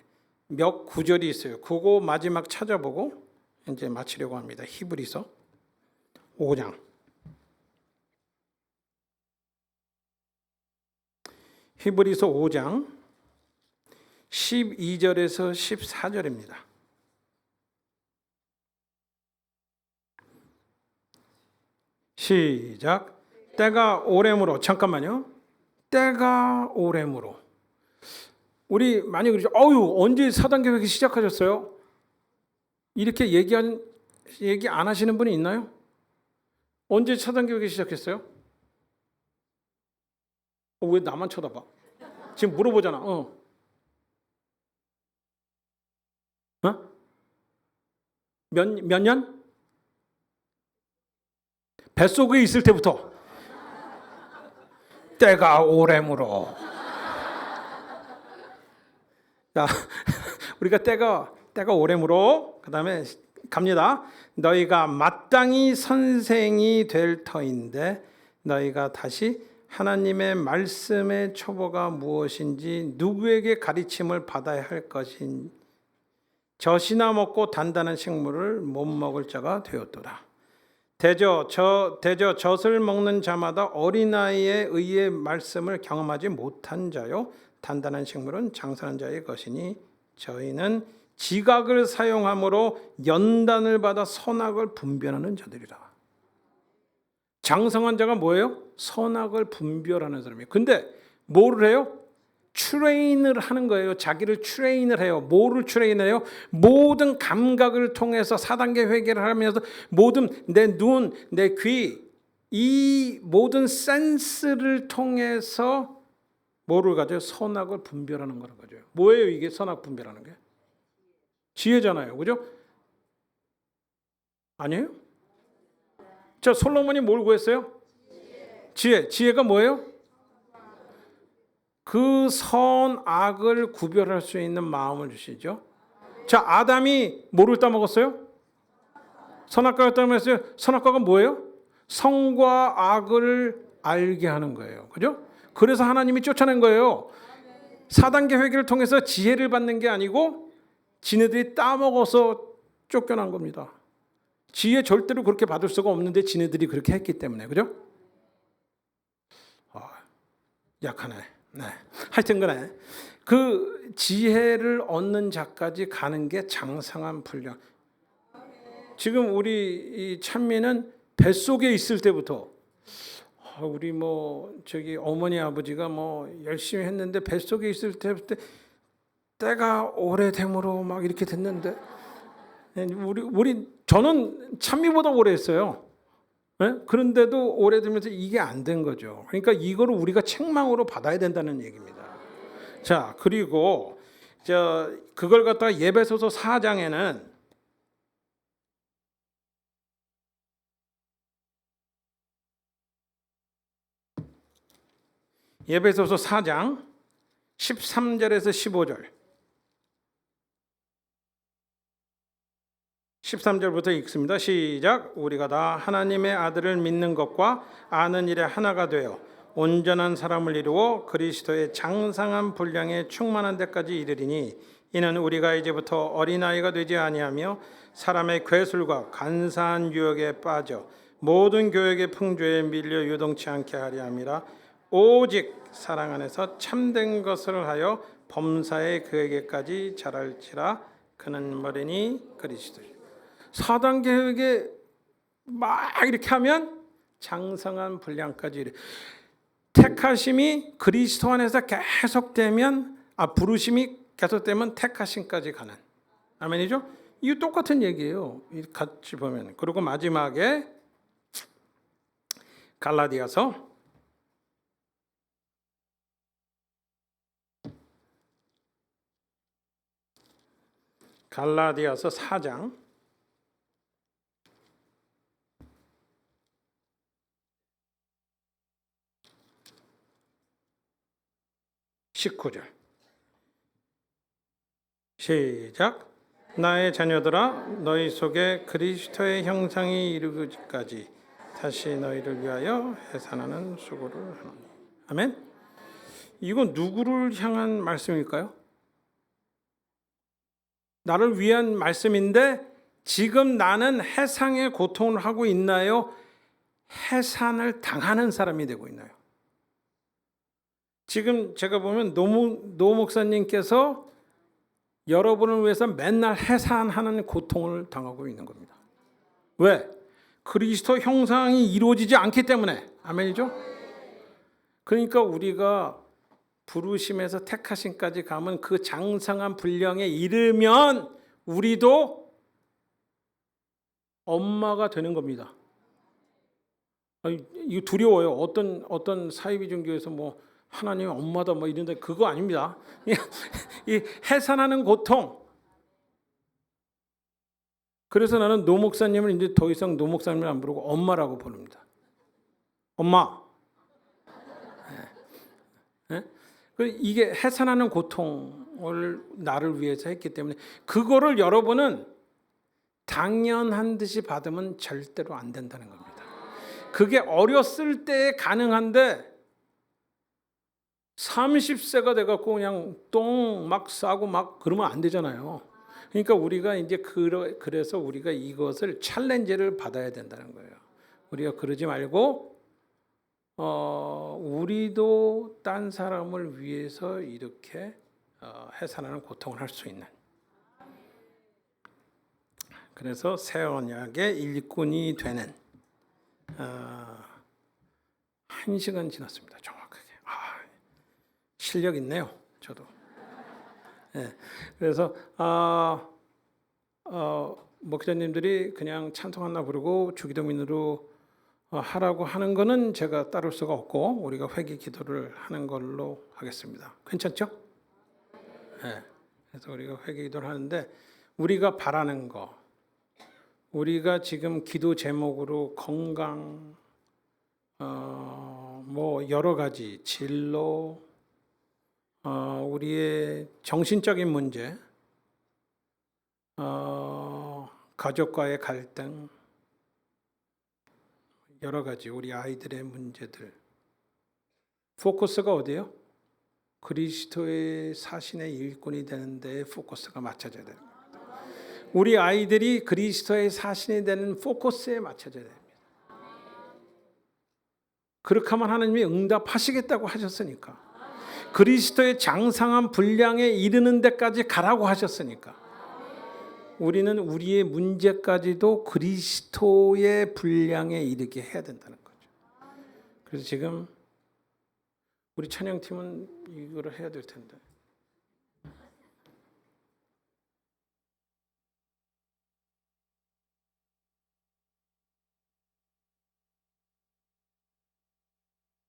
몇 구절이 있어요. 그거 마지막 찾아보고 이제 마치려고 합니다. 히브리서 5장. 히브리서 5장 12절에서 14절입니다. 시작. 때가 오래므로 잠깐만요. 때가 오래므로 우리 많이 그러죠. 언제 4단계 회개 시작하셨어요? 이렇게 얘기 안 하시는 분이 있나요? 언제 4단계 회개 시작했어요? 왜 나만 쳐다봐? 지금 물어보잖아. 몇 년? 뱃속에 있을 때부터. 때가 오래므로. 자, 우리가 때가 오래므로 그다음에 갑니다. 너희가 마땅히 선생이 될 터인데 너희가 다시 하나님의 말씀의 초보가 무엇인지 누구에게 가르침을 받아야 할 것인지 젖이나 먹고 단단한 식물을 못 먹을 자가 되었도다. 대저 젖을 먹는 자마다 어린아이에 의해 말씀을 경험하지 못한 자요 단단한 식물은 장사하는 자의 것이니 저희는 지각을 사용함으로 연단을 받아 선악을 분별하는 자들이라. 장성한 자가 뭐예요? 선악을 분별하는 사람이에요. 근데 뭐를 해요? 트레인을 하는 거예요. 자기를 트레인을 해요. 뭐를 트레인을 해요? 모든 감각을 통해서 4단계 회개를 하면서 모든 내 눈, 내 귀, 이 모든 센스를 통해서 뭐를 가져요? 선악을 분별하는 거라는 거죠. 뭐예요 이게 선악 분별하는 게? 지혜잖아요. 그죠? 아니에요? 자, 솔로몬이 뭘 구했어요? 지혜. 지혜가 뭐예요? 그 선악을 구별할 수 있는 마음을 주시죠. 자, 아담이 뭐를 따먹었어요? 선악과를 따먹었어요. 선악과가 뭐예요? 선과 악을 알게 하는 거예요. 그죠? 그래서 하나님이 쫓아낸 거예요. 4단계 회개를 통해서 지혜를 받는 게 아니고 지네들이 따먹어서 쫓겨난 겁니다. 지혜 절대로 그렇게 받을 수가 없는데 지네들이 그렇게 했기 때문에. 그죠? 약하네. 네. 하여튼 간에 그 지혜를 얻는 자까지 가는 게 장성한 분량. 지금 우리 이 찬미는 뱃속에 있을 때부터 우리 저기 어머니 아버지가 열심히 했는데 뱃속에 있을 때부터 때가 오래됨으로 막 이렇게 됐는데 저는 찬미보다 오래 했어요. 네? 그런데도 오래되면서 이게 안 된 거죠. 그러니까 이거를 우리가 책망으로 받아야 된다는 얘기입니다. 자, 그리고 그걸 갖다가 예배소서 4장에는 예배소서 4장 13절에서 15절 13절부터 읽습니다. 시작. 우리가 다 하나님의 아들을 믿는 것과 아는 일에 하나가 되어 온전한 사람을 이루어 그리스도의 장상한 분량에 충만한 데까지 이르리니 이는 우리가 이제부터 어린아이가 되지 아니하며 사람의 괴술과 간사한 유혹에 빠져 모든 교역의 풍조에 밀려 유동치 않게 하려 함이라. 오직 사랑 안에서 참된 것을 하여 범사에 그에게까지 자랄지라. 그는 머리니 그리스도이라. 4단계 회개 막 이렇게 하면 장성한 분량까지 이래. 택하심이 그리스도 안에서 계속되면 부르심이 계속되면 택하심까지 가는. 아멘이죠? 이거 똑같은 얘기예요. 같이 보면. 그리고 마지막에 갈라디아서 4장 19절 시작. 나의 자녀들아 너희 속에 그리스도의 형상이 이르기까지 다시 너희를 위하여 해산하는 수고를 하노니. 아멘. 이건 누구를 향한 말씀일까요? 나를 위한 말씀인데 지금 나는 해상의 고통을 하고 있나요? 해산을 당하는 사람이 되고 있나요? 지금 제가 보면 노 목사님께서 여러분을 위해서 맨날 해산하는 고통을 당하고 있는 겁니다. 왜? 그리스도 형상이 이루어지지 않기 때문에. 아멘이죠? 그러니까 우리가 부르심에서 택하심까지 가면 그 장성한 분량에 이르면 우리도 엄마가 되는 겁니다. 이거 두려워요. 어떤 사이비 종교에서 하나님 엄마다 이런데 그거 아닙니다. 이 해산하는 고통. 그래서 나는 노 목사님을 이제 더 이상 노 목사님을 안 부르고 엄마라고 부릅니다. 엄마. 이게 해산하는 고통을 나를 위해서 했기 때문에 그거를 여러분은 당연한 듯이 받으면 절대로 안 된다는 겁니다. 그게 어렸을 때 가능한데 30세가 돼갖고 그냥 똥 막 싸고 막 그러면 안 되잖아요. 그러니까 우리가 이제 그래서 우리가 이것을 챌린지를 받아야 된다는 거예요. 우리가 그러지 말고 우리도 딴 사람을 위해서 이렇게 해산하는 고통을 할 수 있는. 그래서 새 언약의 일꾼이 되는 1시간 지났습니다. 정확하게. 실력 있네요. 저도. 네. 그래서 목사님들이 그냥 찬송 하나 부르고 주기도민으로 하라고 하는 거는 제가 따를 수가 없고 우리가 회개 기도를 하는 걸로 하겠습니다. 괜찮죠? 네. 그래서 우리가 회개 기도를 하는데 우리가 바라는 거, 우리가 지금 기도 제목으로 건강, 뭐 여러 가지 진로, 우리의 정신적인 문제, 가족과의 갈등, 여러 가지 우리 아이들의 문제들. 포커스가 어디예요? 그리스도의 사신의 일꾼이 되는 데에 포커스가 맞춰져야 돼요. 우리 아이들이 그리스도의 사신이 되는 포커스에 맞춰져야 됩니다. 그렇게 하면 하나님이 응답하시겠다고 하셨으니까. 그리스도의 장상한 분량에 이르는 데까지 가라고 하셨으니까. 우리는 우리의 문제까지도 그리스도의 분량에 이르게 해야 된다는 거죠. 그래서 지금 우리 찬양팀은 이거를 해야 될 텐데.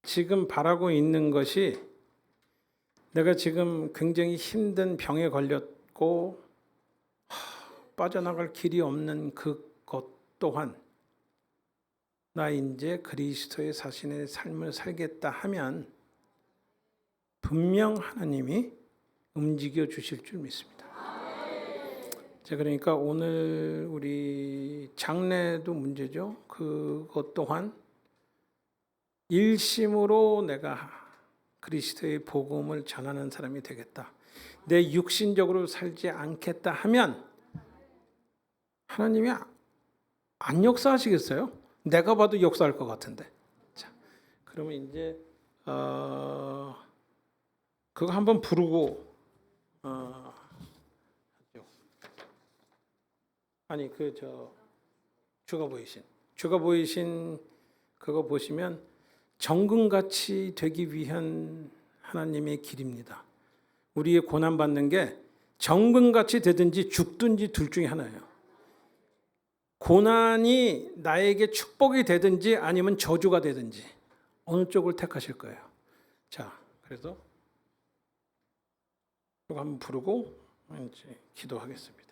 지금 바라고 있는 것이 내가 지금 굉장히 힘든 병에 걸렸고 빠져나갈 길이 없는 그것 또한 나 이제 그리스도의 사신의 삶을 살겠다 하면 분명 하나님이 움직여 주실 줄 믿습니다. 자, 그러니까 오늘 우리 장례도 문제죠. 그것 또한 일심으로 내가 그리스도의 복음을 전하는 사람이 되겠다. 내 육신적으로 살지 않겠다 하면 하나님이 안 역사하시겠어요? 내가 봐도 역사할 것 같은데. 자, 그러면 이제 그거 한번 부르고 아니 주가 보이신 그거 보시면 정금같이 되기 위한 하나님의 길입니다. 우리의 고난 받는 게 정금같이 되든지 죽든지 둘 중에 하나예요. 고난이 나에게 축복이 되든지 아니면 저주가 되든지 어느 쪽을 택하실 거예요. 자, 그래서 이거 한번 부르고 이제 기도하겠습니다.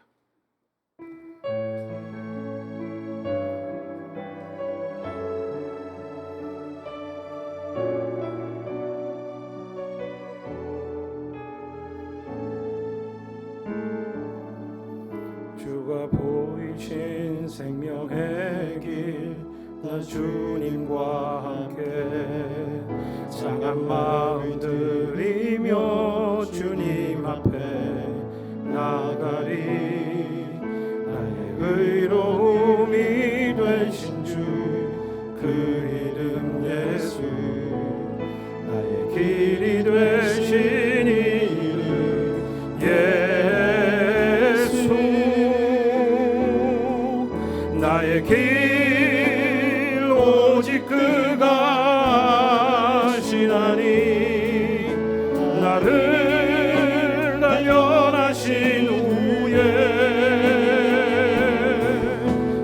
주가 보이신 생명의 길, 나 주님과 함께 상한 마음 들이며 주님 앞에 나가리. 나의 의로움이 되신 주, 그 이름 예수, 나의 길이 되신 이름 예수. 나의 길 오직 그가 하시나니, 나를 단련하신 후에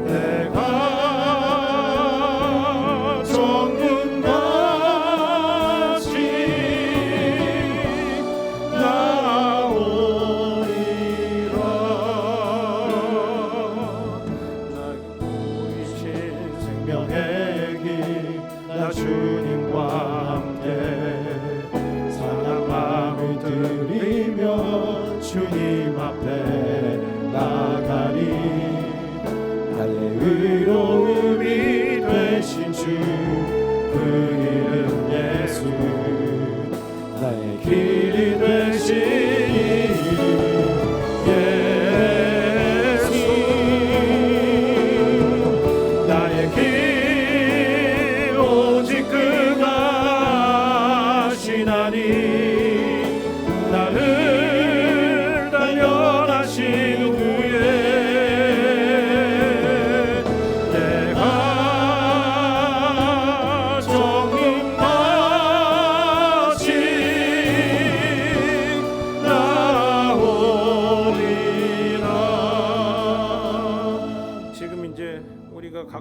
내가 정금같이 나오리라. 생명의 길, 나 주님과 함께 상한 마음을 들이며 주님 앞에 나가리.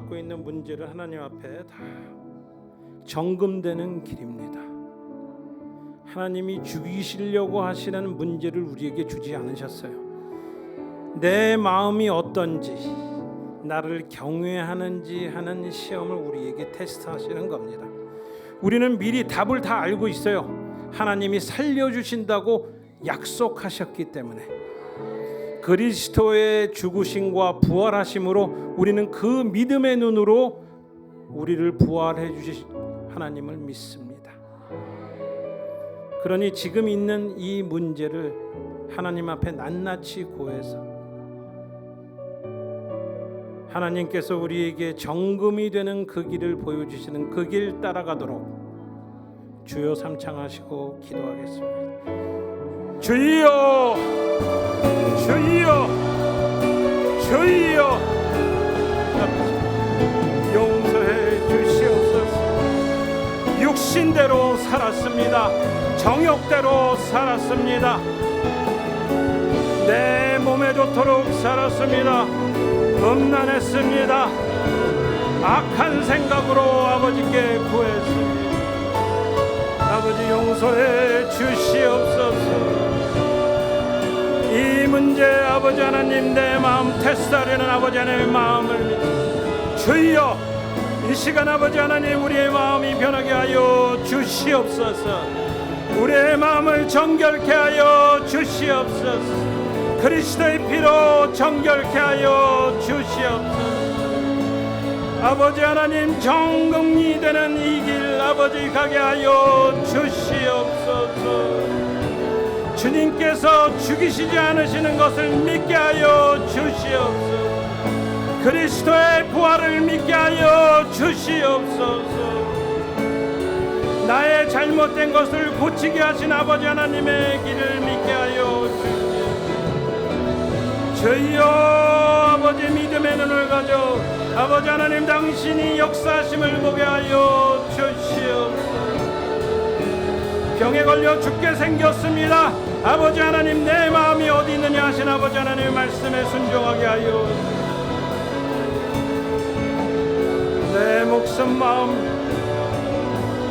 갖고 있는 문제를 하나님 앞에 다 정금되는 길입니다. 하나님이 죽이시려고 하시는 문제를 우리에게 주지 않으셨어요. 내 마음이 어떤지, 나를 경외하는지 하는 시험을 우리에게 테스트하시는 겁니다. 우리는 미리 답을 다 알고 있어요. 하나님이 살려주신다고 약속하셨기 때문에. 그리스도의 죽으심과 부활하심으로 우리는 그 믿음의 눈으로 우리를 부활해 주신 하나님을 믿습니다. 그러니 지금 있는 이 문제를 하나님 앞에 낱낱이 고해서 하나님께서 우리에게 정금이 되는 그 길을 보여주시는 그 길 따라가도록 주여 삼창하시고 기도하겠습니다. 주여, 주여, 주여, 용서해 주시옵소서. 육신대로 살았습니다. 정욕대로 살았습니다. 내 몸에 좋도록 살았습니다. 음란했습니다. 악한 생각으로 아버지께 구했습니다. 아버지 용서해 주시옵소서. 이 문제 아버지 하나님 내 마음 테스트하려는 아버지 하나님의 마음을 믿습니다. 주여 이 시간 아버지 하나님 우리의 마음이 변하게 하여 주시옵소서. 우리의 마음을 정결케 하여 주시옵소서. 그리스도의 피로 정결케 하여 주시옵소서. 아버지 하나님 정금이 되는 이 길 아버지 가게 하여 주시옵소서. 주님께서 죽이시지 않으시는 것을 믿게 하여 주시옵소서. 그리스도의 부활을 믿게 하여 주시옵소서. 나의 잘못된 것을 고치게 하신 아버지 하나님의 길을 믿게 하여 주시옵소서. 주여 아버지 믿음의 눈을 가져 아버지 하나님 당신이 역사하심을 보게 하여 주시옵소서. 병에 걸려 죽게 생겼습니다. 아버지 하나님 내 마음이 어디 있느냐 하신 아버지 하나님의 말씀에 순종하게 하여 내 목숨 마음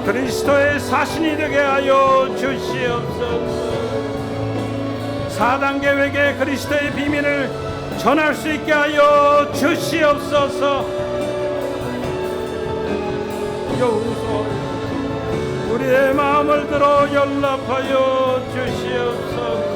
그리스도의 사신이 되게 하여 주시옵소서. 4단 계획의 그리스도의 비밀을 전할 수 있게 하여 주시옵소서. 용서 우리의 마음을 들어 연락하여 주시옵소서.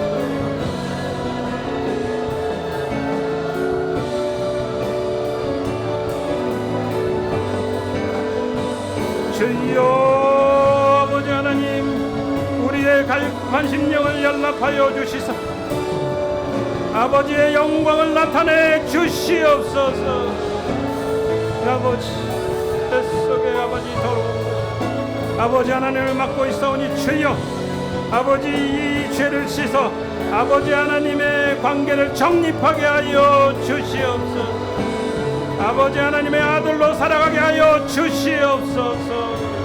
주여 아버지 하나님 우리의 갈급한 심령을 연락하여 주시사 아버지의 영광을 나타내 주시옵소서. 아버지 뱃속에 아버지 더러운 아버지 하나님을 맡고 있사오니 주여 아버지 이 죄를 씻어 아버지 하나님의 관계를 정립하게 하여 주시옵소서. 아버지 하나님의 아들로 살아가게 하여 주시옵소서.